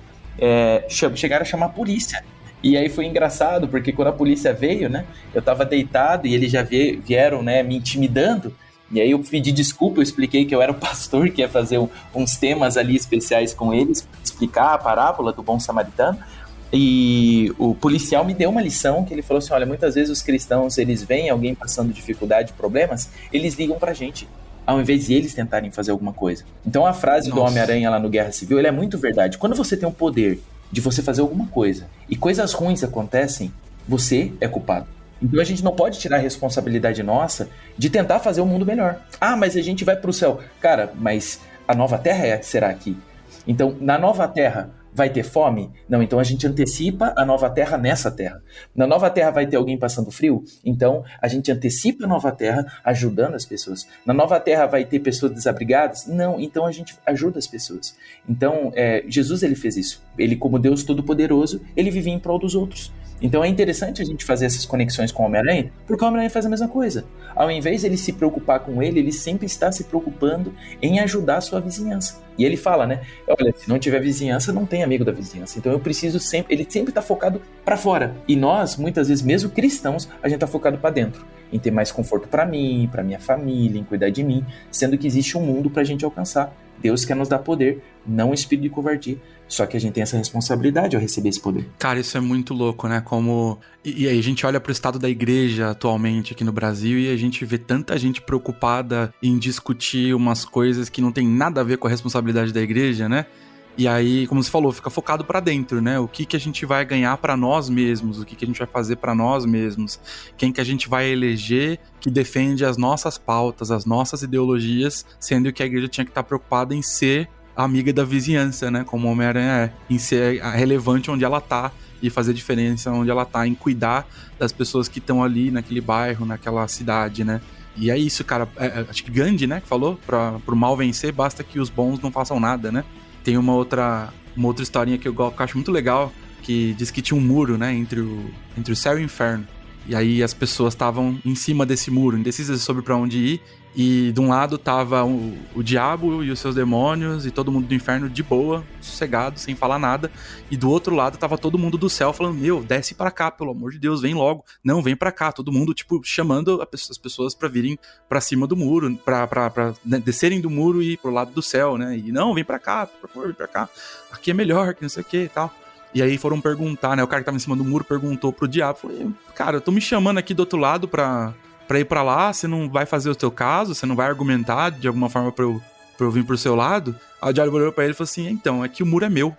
chegaram a chamar a polícia. E aí foi engraçado, porque quando a polícia veio, né, eu tava deitado e eles já vieram, né, me intimidando. E aí eu pedi desculpa, eu expliquei que eu era o pastor, que ia fazer uns temas ali especiais com eles, explicar a parábola do bom samaritano. E o policial me deu uma lição, que ele falou assim, olha, muitas vezes os cristãos, eles veem alguém passando dificuldade, problemas, eles ligam pra gente, ao invés de eles tentarem fazer alguma coisa. Então a frase do Homem-Aranha lá no Guerra Civil, ele é muito verdade. Quando você tem o poder de você fazer alguma coisa e coisas ruins acontecem, você é culpado. Então a gente não pode tirar a responsabilidade nossa de tentar fazer o mundo melhor. Ah, mas a gente vai pro céu. Cara, mas a nova terra será aqui. Então, na nova terra vai ter fome? Não, então a gente antecipa a nova terra nessa terra. Na nova terra vai ter alguém passando frio? Então a gente antecipa a nova terra ajudando as pessoas. Na nova terra vai ter pessoas desabrigadas? Não, então a gente ajuda as pessoas. Então Jesus, ele fez isso. Ele, como Deus Todo-Poderoso, ele vivia em prol dos outros. Então é interessante a gente fazer essas conexões com o Homem-Aranha, porque o Homem-Aranha faz a mesma coisa. Ao invés de ele se preocupar com ele sempre está se preocupando em ajudar a sua vizinhança. E ele fala, né? Olha, se não tiver vizinhança, não tem amigo da vizinhança. Então eu preciso sempre... Ele sempre está focado para fora. E nós, muitas vezes, mesmo cristãos, a gente está focado para dentro. Em ter mais conforto para mim, para minha família, em cuidar de mim. Sendo que existe um mundo para a gente alcançar. Deus quer nos dar poder, não um espírito de covardia. Só que a gente tem essa responsabilidade ao receber esse poder. Cara, isso é muito louco, né? Como... E aí a gente olha pro estado da igreja atualmente aqui no Brasil e a gente vê tanta gente preocupada em discutir umas coisas que não tem nada a ver com a responsabilidade da igreja, né? E aí, como você falou, fica focado pra dentro, né? O que a gente vai ganhar pra nós mesmos, o que a gente vai fazer pra nós mesmos, quem que a gente vai eleger que defende as nossas pautas, as nossas ideologias, sendo que a igreja tinha que estar preocupada em ser amiga da vizinhança, né? Como o Homem-Aranha em ser relevante onde ela tá e fazer diferença onde ela tá, em cuidar das pessoas que estão ali naquele bairro, naquela cidade, né? E é isso, cara. Acho que Gandhi, né, que falou, pro mal vencer, basta que os bons não façam nada, né? Tem uma outra historinha que eu acho muito legal, que diz que tinha um muro, né, entre o céu e o inferno. E aí as pessoas estavam em cima desse muro, indecisas sobre pra onde ir. E de um lado tava o diabo e os seus demônios e todo mundo do inferno de boa, sossegado, sem falar nada. E do outro lado tava todo mundo do céu falando, meu, desce pra cá, pelo amor de Deus, vem logo. Não, vem pra cá. Todo mundo, tipo, chamando as pessoas pra virem pra cima do muro, pra descerem do muro e ir pro lado do céu, né? E não, vem pra cá, por favor, vem pra cá. Aqui é melhor, que não sei o que e tal. E aí foram perguntar, né? O cara que tava em cima do muro perguntou pro diabo, falou, cara, eu tô me chamando aqui do outro lado pra ir pra lá, você não vai fazer o teu caso, você não vai argumentar de alguma forma pra eu vir pro seu lado? Aí o diabo olhou pra ele e falou assim, então, é que o muro é meu.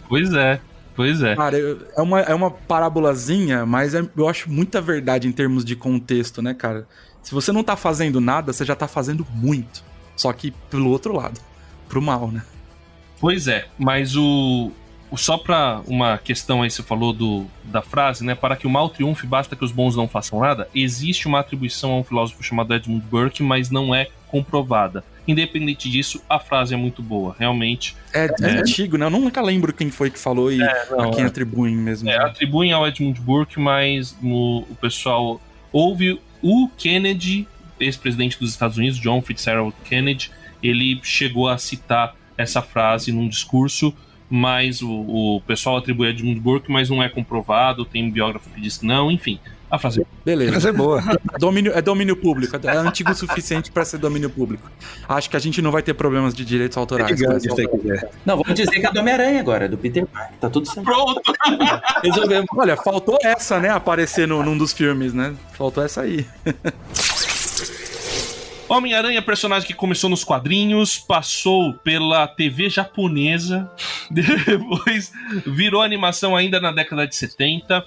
Pois é. Cara, é uma parábolazinha, mas eu acho muita verdade em termos de contexto, né, cara? Se você não tá fazendo nada, você já tá fazendo muito. Só que pelo outro lado, pro mal, né? Pois é, mas só pra uma questão aí, você falou da frase, né? Para que o mal triunfe, basta que os bons não façam nada. Existe uma atribuição a um filósofo chamado Edmund Burke, mas não é comprovada. Independente disso, a frase é muito boa, realmente. É antigo, né? Eu nunca lembro quem foi que falou e a quem atribuem mesmo. Atribuem ao Edmund Burke, mas o pessoal ouve o Kennedy, ex-presidente dos Estados Unidos, John Fitzgerald Kennedy, ele chegou a citar essa frase num discurso, mas o pessoal atribui a Edmund Burke, mas não é comprovado, tem um biógrafo que diz que não, enfim. A frase Beleza. Mas é boa. É domínio público, é antigo o suficiente pra ser domínio público. Acho que a gente não vai ter problemas de direitos autorais. Não, vamos dizer que é do Homem-Aranha agora, do Peter Parker, tá tudo certo. Pronto! Resolvemos. Olha, faltou essa, né, aparecer num dos filmes, né? Faltou essa aí. Homem-Aranha é personagem que começou nos quadrinhos, passou pela TV japonesa, depois virou animação ainda na década de 70,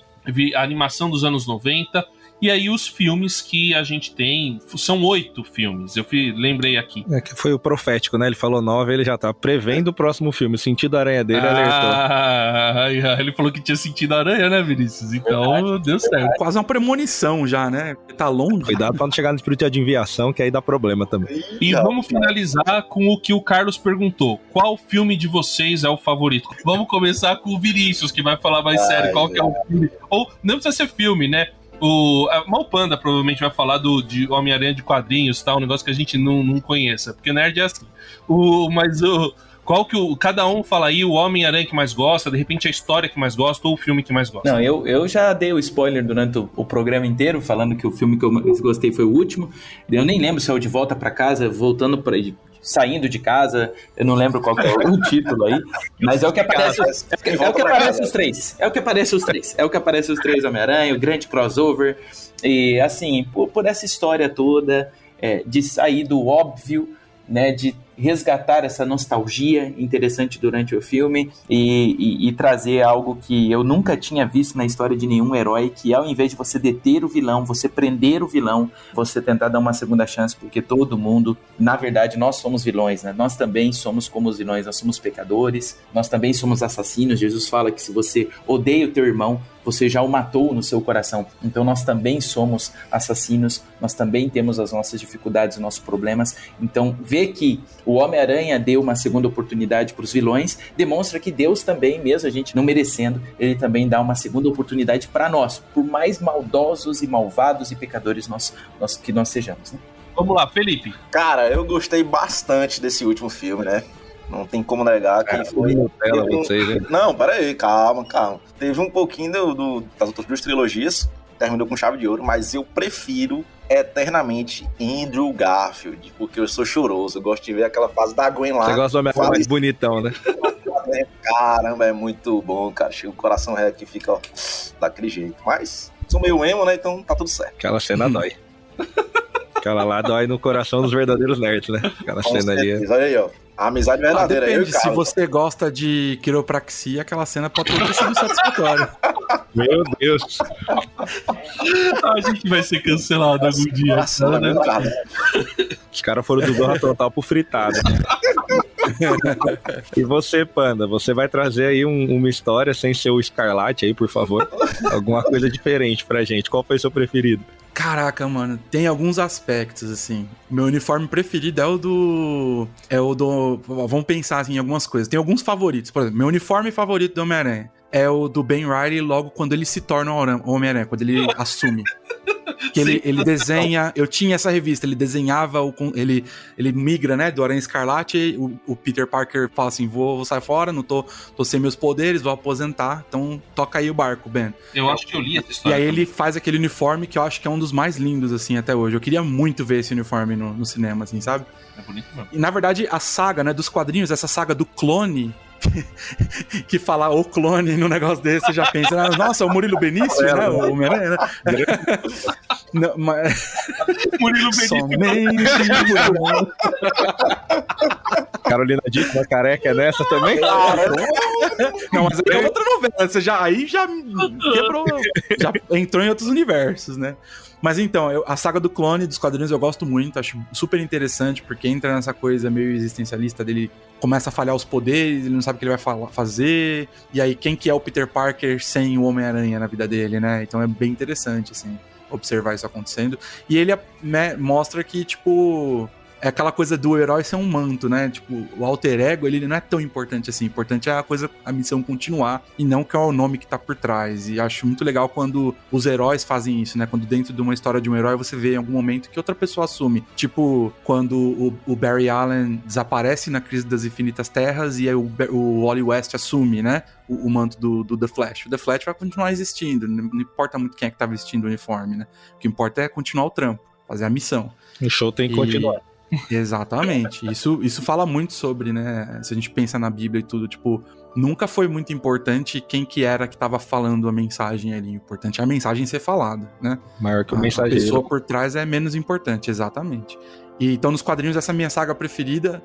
a animação dos anos 90, e aí os filmes que a gente tem, são 8 filmes, lembrei aqui. Que foi o profético, né? Ele falou 9, ele já tá prevendo o próximo filme. O sentido da aranha dele alertou. Ele falou que tinha sentido a aranha, né, Vinícius? Então, deu certo. Quase uma premonição já, né? Tá longe. Cuidado pra não chegar no espírito de adivinhação, que aí dá problema também. E vamos finalizar com o que o Carlos perguntou. Qual filme de vocês é o favorito? Vamos começar com o Vinícius, que vai falar mais sério qual que é o filme. Ou, não precisa ser filme, né? O Malpanda provavelmente vai falar de Homem-Aranha de quadrinhos, tá? Um negócio que a gente não conheça, porque nerd é assim. Qual que cada um fala aí, o Homem-Aranha que mais gosta, de repente a história que mais gosta ou o filme que mais gosta? Não, eu já dei o spoiler durante o programa inteiro, falando que o filme que eu mais gostei foi o último. Eu nem lembro se é o De Volta Pra Casa, saindo de casa, eu não lembro qual que é o título aí, mas é o que aparece os três. É o que aparece os três Homem-Aranha, o grande crossover. E assim, por essa história toda, de sair do óbvio, né, de resgatar essa nostalgia interessante durante o filme e trazer algo que eu nunca tinha visto na história de nenhum herói, que ao invés de você deter o vilão, você prender o vilão, você tentar dar uma segunda chance, porque todo mundo, na verdade, nós somos vilões, né? Nós também somos como os vilões, nós somos pecadores, nós também somos assassinos. Jesus fala que se você odeia o teu irmão, você já o matou no seu coração. Então nós também somos assassinos, nós também temos as nossas dificuldades, os nossos problemas. Então ver que o Homem-Aranha deu uma segunda oportunidade para os vilões demonstra que Deus também, mesmo a gente não merecendo, ele também dá uma segunda oportunidade para nós, por mais maldosos e malvados e pecadores que nós sejamos, né? Vamos lá, Felipe. Cara, eu gostei bastante desse último filme, né? Não tem como negar que foi. Não, peraí, calma. Teve um pouquinho das outras duas trilogias, terminou com chave de ouro, mas eu prefiro eternamente Andrew Garfield, porque eu sou choroso, eu gosto de ver aquela fase da Gwen lá. Você gosta do Homem-Aranha mais bonitão, né? Caramba, é muito bom, cara. Chega o coração que fica, ó, daquele jeito. Mas sou meio emo, né? Então tá tudo certo. Aquela cena dói. Aquela lá dói no coração dos verdadeiros nerds, né? Aquela cena ali. Olha aí, ó. A amizade verdadeira. Depende, se você gosta de quiropraxia, aquela cena pode ter sido satisfatória. Meu Deus. A gente vai ser cancelado algum dia. Os caras foram do Zorra Total pro fritado. E você, Panda, você vai trazer aí uma história sem ser o Escarlate aí, por favor? Alguma coisa diferente pra gente. Qual foi o seu preferido? Caraca, mano, tem alguns aspectos, assim. Meu uniforme preferido é o do... Vamos pensar, assim, em algumas coisas. Tem alguns favoritos. Por exemplo, meu uniforme favorito do Homem-Aranha é o do Ben Reilly logo quando ele se torna o Homem-Aranha, quando ele assume. Que ele desenha... Eu tinha essa revista, ele desenhava... Ele migra, né, do Aranha Escarlate. O Peter Parker fala assim, vou sair fora, não tô sem meus poderes, vou aposentar. Então, toca aí o barco, Ben. Eu acho que eu li essa história. E aí ele faz aquele uniforme que eu acho que é um dos mais lindos, assim, até hoje. Eu queria muito ver esse uniforme no cinema, assim, sabe? É bonito mesmo. E, na verdade, a saga, né, dos quadrinhos, essa saga do clone... que falar o clone num negócio desse, você já pensa, nossa, o Murilo Benício, né? O Homem-Aranha, né? Não, mas... Murilo Benício. Somente Carolina Dickman, careca, é nessa também? Não, mas aí é outra novela. Você já quebrou, já entrou em outros universos, né? Mas então, a saga do clone dos quadrinhos eu gosto muito, acho super interessante, porque entra nessa coisa meio existencialista dele, começa a falhar os poderes, ele não sabe o que ele vai fazer, e aí quem que é o Peter Parker sem o Homem-Aranha na vida dele, né? Então é bem interessante, assim, observar isso acontecendo. E ele mostra que, tipo, é aquela coisa do herói ser um manto, né? Tipo, o alter ego, ele não é tão importante assim. O importante é a missão continuar e não que é o nome que tá por trás. E acho muito legal quando os heróis fazem isso, né? Quando dentro de uma história de um herói você vê em algum momento que outra pessoa assume. Tipo, quando o Barry Allen desaparece na Crise das Infinitas Terras e aí o Wally West assume, né? O manto do The Flash. O The Flash vai continuar existindo, não importa muito quem é que tá vestindo o uniforme, né? O que importa é continuar o trampo, fazer a missão. O show tem que continuar. Exatamente. Isso fala muito sobre, né? Se a gente pensa na Bíblia e tudo, tipo, nunca foi muito importante quem que era que tava falando a mensagem ali. O importante é a mensagem ser falada, né? Maior que o mensageiro. A pessoa por trás é menos importante, exatamente. E então, nos quadrinhos, essa é a minha saga preferida.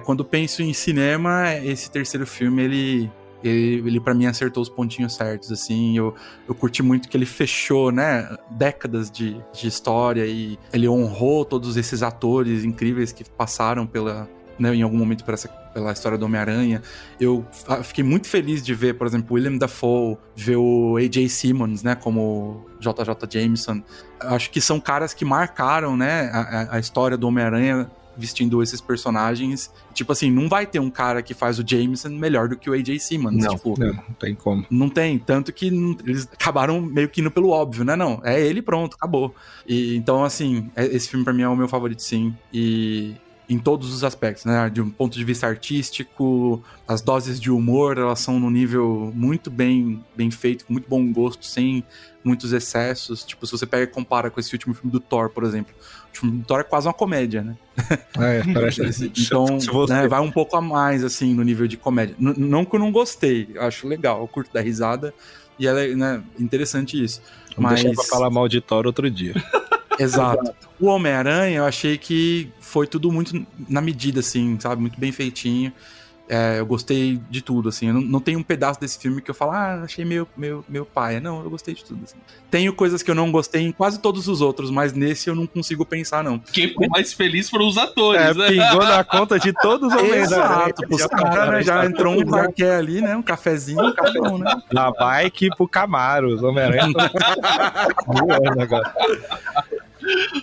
Quando penso em cinema, esse terceiro filme, ele pra mim acertou os pontinhos certos, assim, eu curti muito que ele fechou, né, décadas de história e ele honrou todos esses atores incríveis que passaram em algum momento pela história do Homem-Aranha. Eu fiquei muito feliz de ver, por exemplo, William Dafoe, ver o A.J. Simmons, né, como JJ Jameson. Acho que são caras que marcaram, né, a história do Homem-Aranha vestindo esses personagens. Tipo assim, não vai ter um cara que faz o Jameson melhor do que o A.J. Simmons. Não, tipo, não tem como. Não tem, tanto que eles acabaram meio que indo pelo óbvio, né? Não, é ele, pronto, acabou. E então, assim, esse filme pra mim é o meu favorito, sim. E em todos os aspectos, né? De um ponto de vista artístico, as doses de humor, elas são num nível muito bem feito, com muito bom gosto, sem muitos excessos. Tipo, se você pega e compara com esse último filme do Thor, por exemplo. O filme do Thor é quase uma comédia, né? Parece. Então, né, vai um pouco a mais, assim, no nível de comédia. Não que eu não gostei, eu acho legal, eu curto dar risada, e é, né, interessante isso. Vamos deixar pra falar mal de Thor outro dia. Exato. O Homem-Aranha, eu achei que foi tudo muito na medida, assim, sabe? Muito bem feitinho. Eu gostei de tudo, assim. Eu não tem um pedaço desse filme que eu falo, achei meio paia. Não, eu gostei de tudo, assim. Tenho coisas que eu não gostei em quase todos os outros, mas nesse eu não consigo pensar, não. Quem ficou mais feliz foram os atores, né? Pingou na conta de todos os homens. Exato, os caras, né, já entrou um parquet ali, né? Um cafezinho, cada um, né? Da bike pro Camaro, os Homem-Aranha.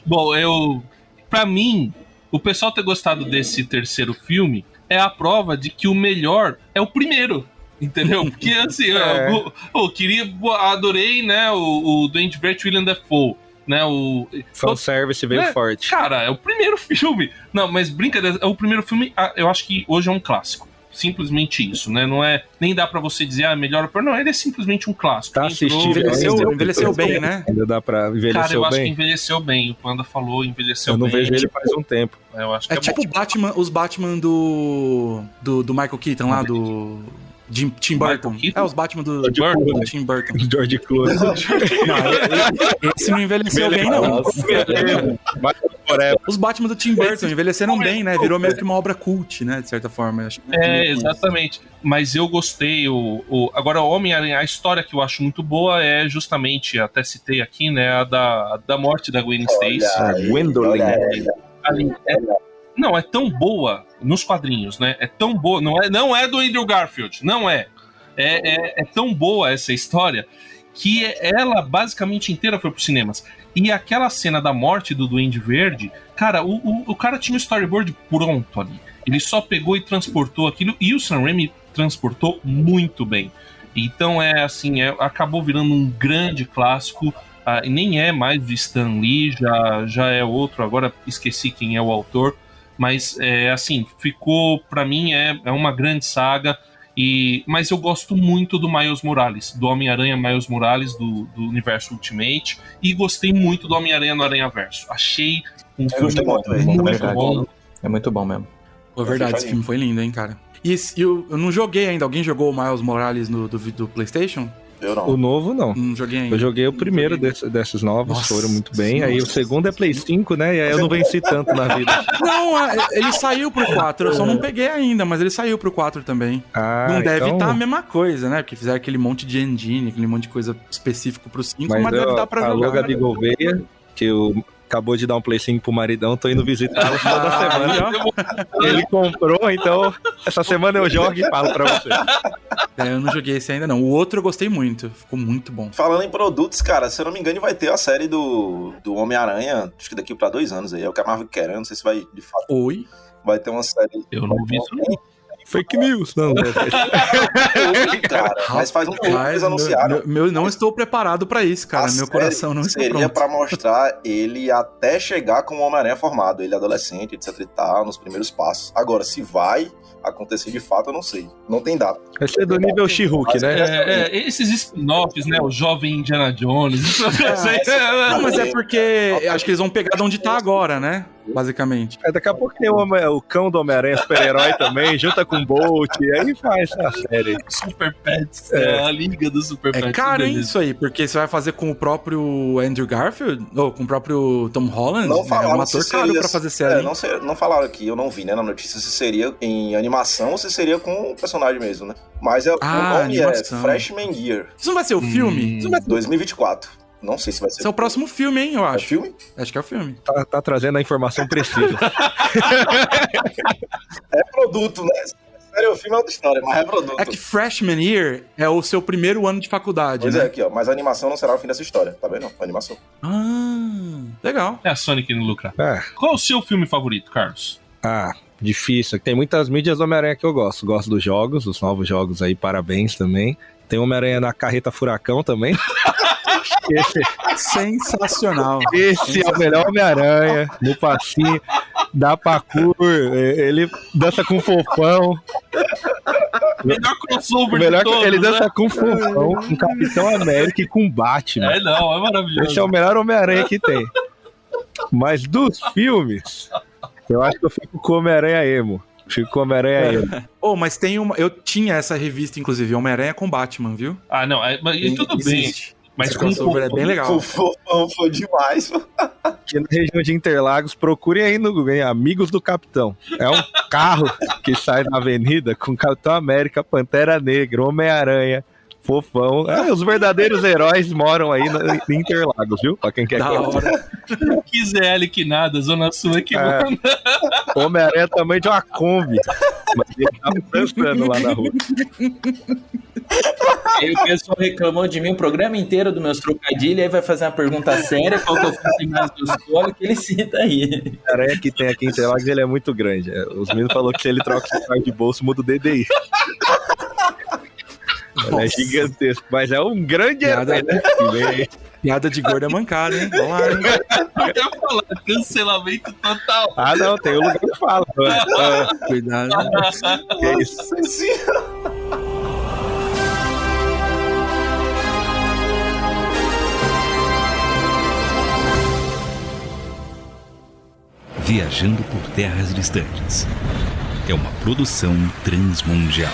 Bom, pra mim, o pessoal ter gostado desse terceiro filme é a prova de que o melhor é o primeiro, entendeu? Porque assim, adorei, né, o Duende Verde, William Dafoe, né, o fanservice veio forte. Cara, é o primeiro filme. Não, mas brincadeira, é o primeiro filme, eu acho que hoje é um clássico. Simplesmente isso, né? Não é, nem dá pra você dizer, melhor ou pior. Não, ele é simplesmente um clássico. Tá assistindo, envelheceu bem, né? Ainda dá pra envelhecer bem. Cara, eu acho que envelheceu bem. O Panda falou, envelheceu bem. Eu não vejo ele faz um tempo. Eu acho que tipo bom. Os Batman do Michael Keaton lá, do Tim Burton. Os Batman do Tim Burton. George Clooney. Esse não envelheceu bem, não. Os Batman do Tim Burton envelheceram bem, né? Virou meio que uma obra cult, né? De certa forma. Acho que exatamente. Mas eu gostei. Agora, o Homem-Aranha, a história que eu acho muito boa é justamente, até citei aqui, né? A da morte da Gwen Stacy. Gwendolyn. Não, é tão boa nos quadrinhos, né? É tão boa. Não é do Andrew Garfield, não é. É tão boa essa história que ela basicamente inteira foi pros cinemas. E aquela cena da morte do Duende Verde, cara, o cara tinha um storyboard pronto ali. Ele só pegou e transportou aquilo, e o Sam Raimi transportou muito bem. Então acabou virando um grande clássico. E nem é mais de Stan Lee, já é outro, agora esqueci quem é o autor. Mas, ficou, pra mim, é uma grande saga. Mas eu gosto muito do Miles Morales, do Homem-Aranha Miles Morales, do universo Ultimate. E gostei muito do Homem-Aranha no Aranhaverso. Achei um filme muito bom. É muito bom mesmo. É verdade, esse filme foi lindo, hein, cara. E eu não joguei ainda. Alguém jogou o Miles Morales do PlayStation? Eu não. O novo, não. Não joguei ainda. Eu joguei o primeiro desses novos, foram muito bem. Aí o segundo é Play 5, né? E aí eu não venci tanto na vida. Não, ele saiu pro 4. Eu só não peguei ainda, mas ele saiu pro 4 também. Não deve estar a mesma coisa, né? Porque fizeram aquele monte de engine, aquele monte de coisa específico pro 5, mas deve dar pra jogar. Alô, Gabi Gouveia, que acabou de dar um Play 5 pro maridão, tô indo visitá-lo toda semana. Ele comprou, então essa semana eu jogo e falo pra você. Eu não joguei esse ainda não. O outro eu gostei muito, ficou muito bom. Falando em produtos, cara, se eu não me engano vai ter a série do Homem-Aranha, acho que daqui pra 2 anos aí, é o que a Marvel quer, não sei se vai de fato. Oi? Vai ter uma série. Eu não vi isso não. Fake news, não. Cara, mas faz um tempo que eles anunciaram. Não estou preparado pra isso, cara. Meu coração não está seria pronto. pra mostrar ele até chegar como Homem-Aranha formado, ele adolescente, etc e tal, nos primeiros passos. Agora, se vai acontecer de fato, eu não sei. Não tem data. Vai ser do nível She-Hulk, né? Esses spin-offs, né? O jovem Indiana Jones. Não, mas é porque acho que eles vão pegar de onde tá agora, né? Basicamente. Daqui a pouco tem o cão do Homem-Aranha super-herói também, junta com o Bolt, e aí faz a série. Super Pets, a liga do Super Pets. É caro, hein, isso aí, porque você vai fazer com o próprio Andrew Garfield, ou com o próprio Tom Holland, não falaram, é um ator caro pra fazer série. Não falaram aqui, eu não vi, né, na notícia, se seria em animação ou se seria com o personagem mesmo, né? Mas o nome animação. é Freshman Year. Isso não vai ser o filme? Isso não vai ser... 2024. Não sei se vai ser. Esse é o próximo filme, hein, eu acho. É filme? Acho que é o filme. Tá trazendo a informação precisa. É produto, né? Sério, o filme é outra história, mas é produto. É que Freshman Year é o seu primeiro ano de faculdade, pois né? é, aqui, ó. Mas a animação não será o fim dessa história, tá vendo? A animação. Legal. É a Sony querendo lucrar. É. Qual o seu filme favorito, Carlos? Difícil. Tem muitas mídias do Homem-Aranha que eu gosto. Gosto dos jogos, os novos jogos aí, parabéns também. Tem o Homem-Aranha na Carreta Furacão também. Sensacional. Esse é o melhor Homem-Aranha. No passinho, dá parkour, ele dança com fofão. Melhor crossover melhor de todos, ele dança né? com fofão, com Capitão América e com Batman. É maravilhoso. Esse é o melhor Homem-Aranha que tem. Mas dos filmes, eu acho que eu fico com o Homem-Aranha Emo. Fico com o Homem-Aranha Emo. Mas tem uma... Eu tinha essa revista, inclusive, Homem-Aranha com Batman, viu? Não, mas tudo Existe. bem. Mas esse crossover é bem legal. O fofão foi demais. Aqui na região de Interlagos, procurem aí no Google, Amigos do Capitão. É um carro que sai na avenida com Capitão América, Pantera Negra, Homem-Aranha, Fofão. Os verdadeiros heróis moram aí em Interlagos, viu? Pra quem quer Da hora. QZL que nada, Zona Sul é que manda. Homem-Aranha também de uma Kombi. Mas ele tava dançando lá na rua. Aí o pessoal reclamou de mim o programa inteiro dos meus trocadilhos, aí vai fazer uma pergunta séria, qual que eu fiz mais do escola, que ele cita aí. A aranha que tem aqui em Interlagos, ele é muito grande. Os meninos falaram que se ele troca o carro de bolso, muda o DDI. Ele é gigantesco, mas é um grande herói, né? Piada de gordo é mancada, hein? Vamos lá, hein? Eu ia falar, cancelamento total. Não, tem o lugar que fala. Cuidado. É isso. Viajando por terras distantes. É uma produção transmundial.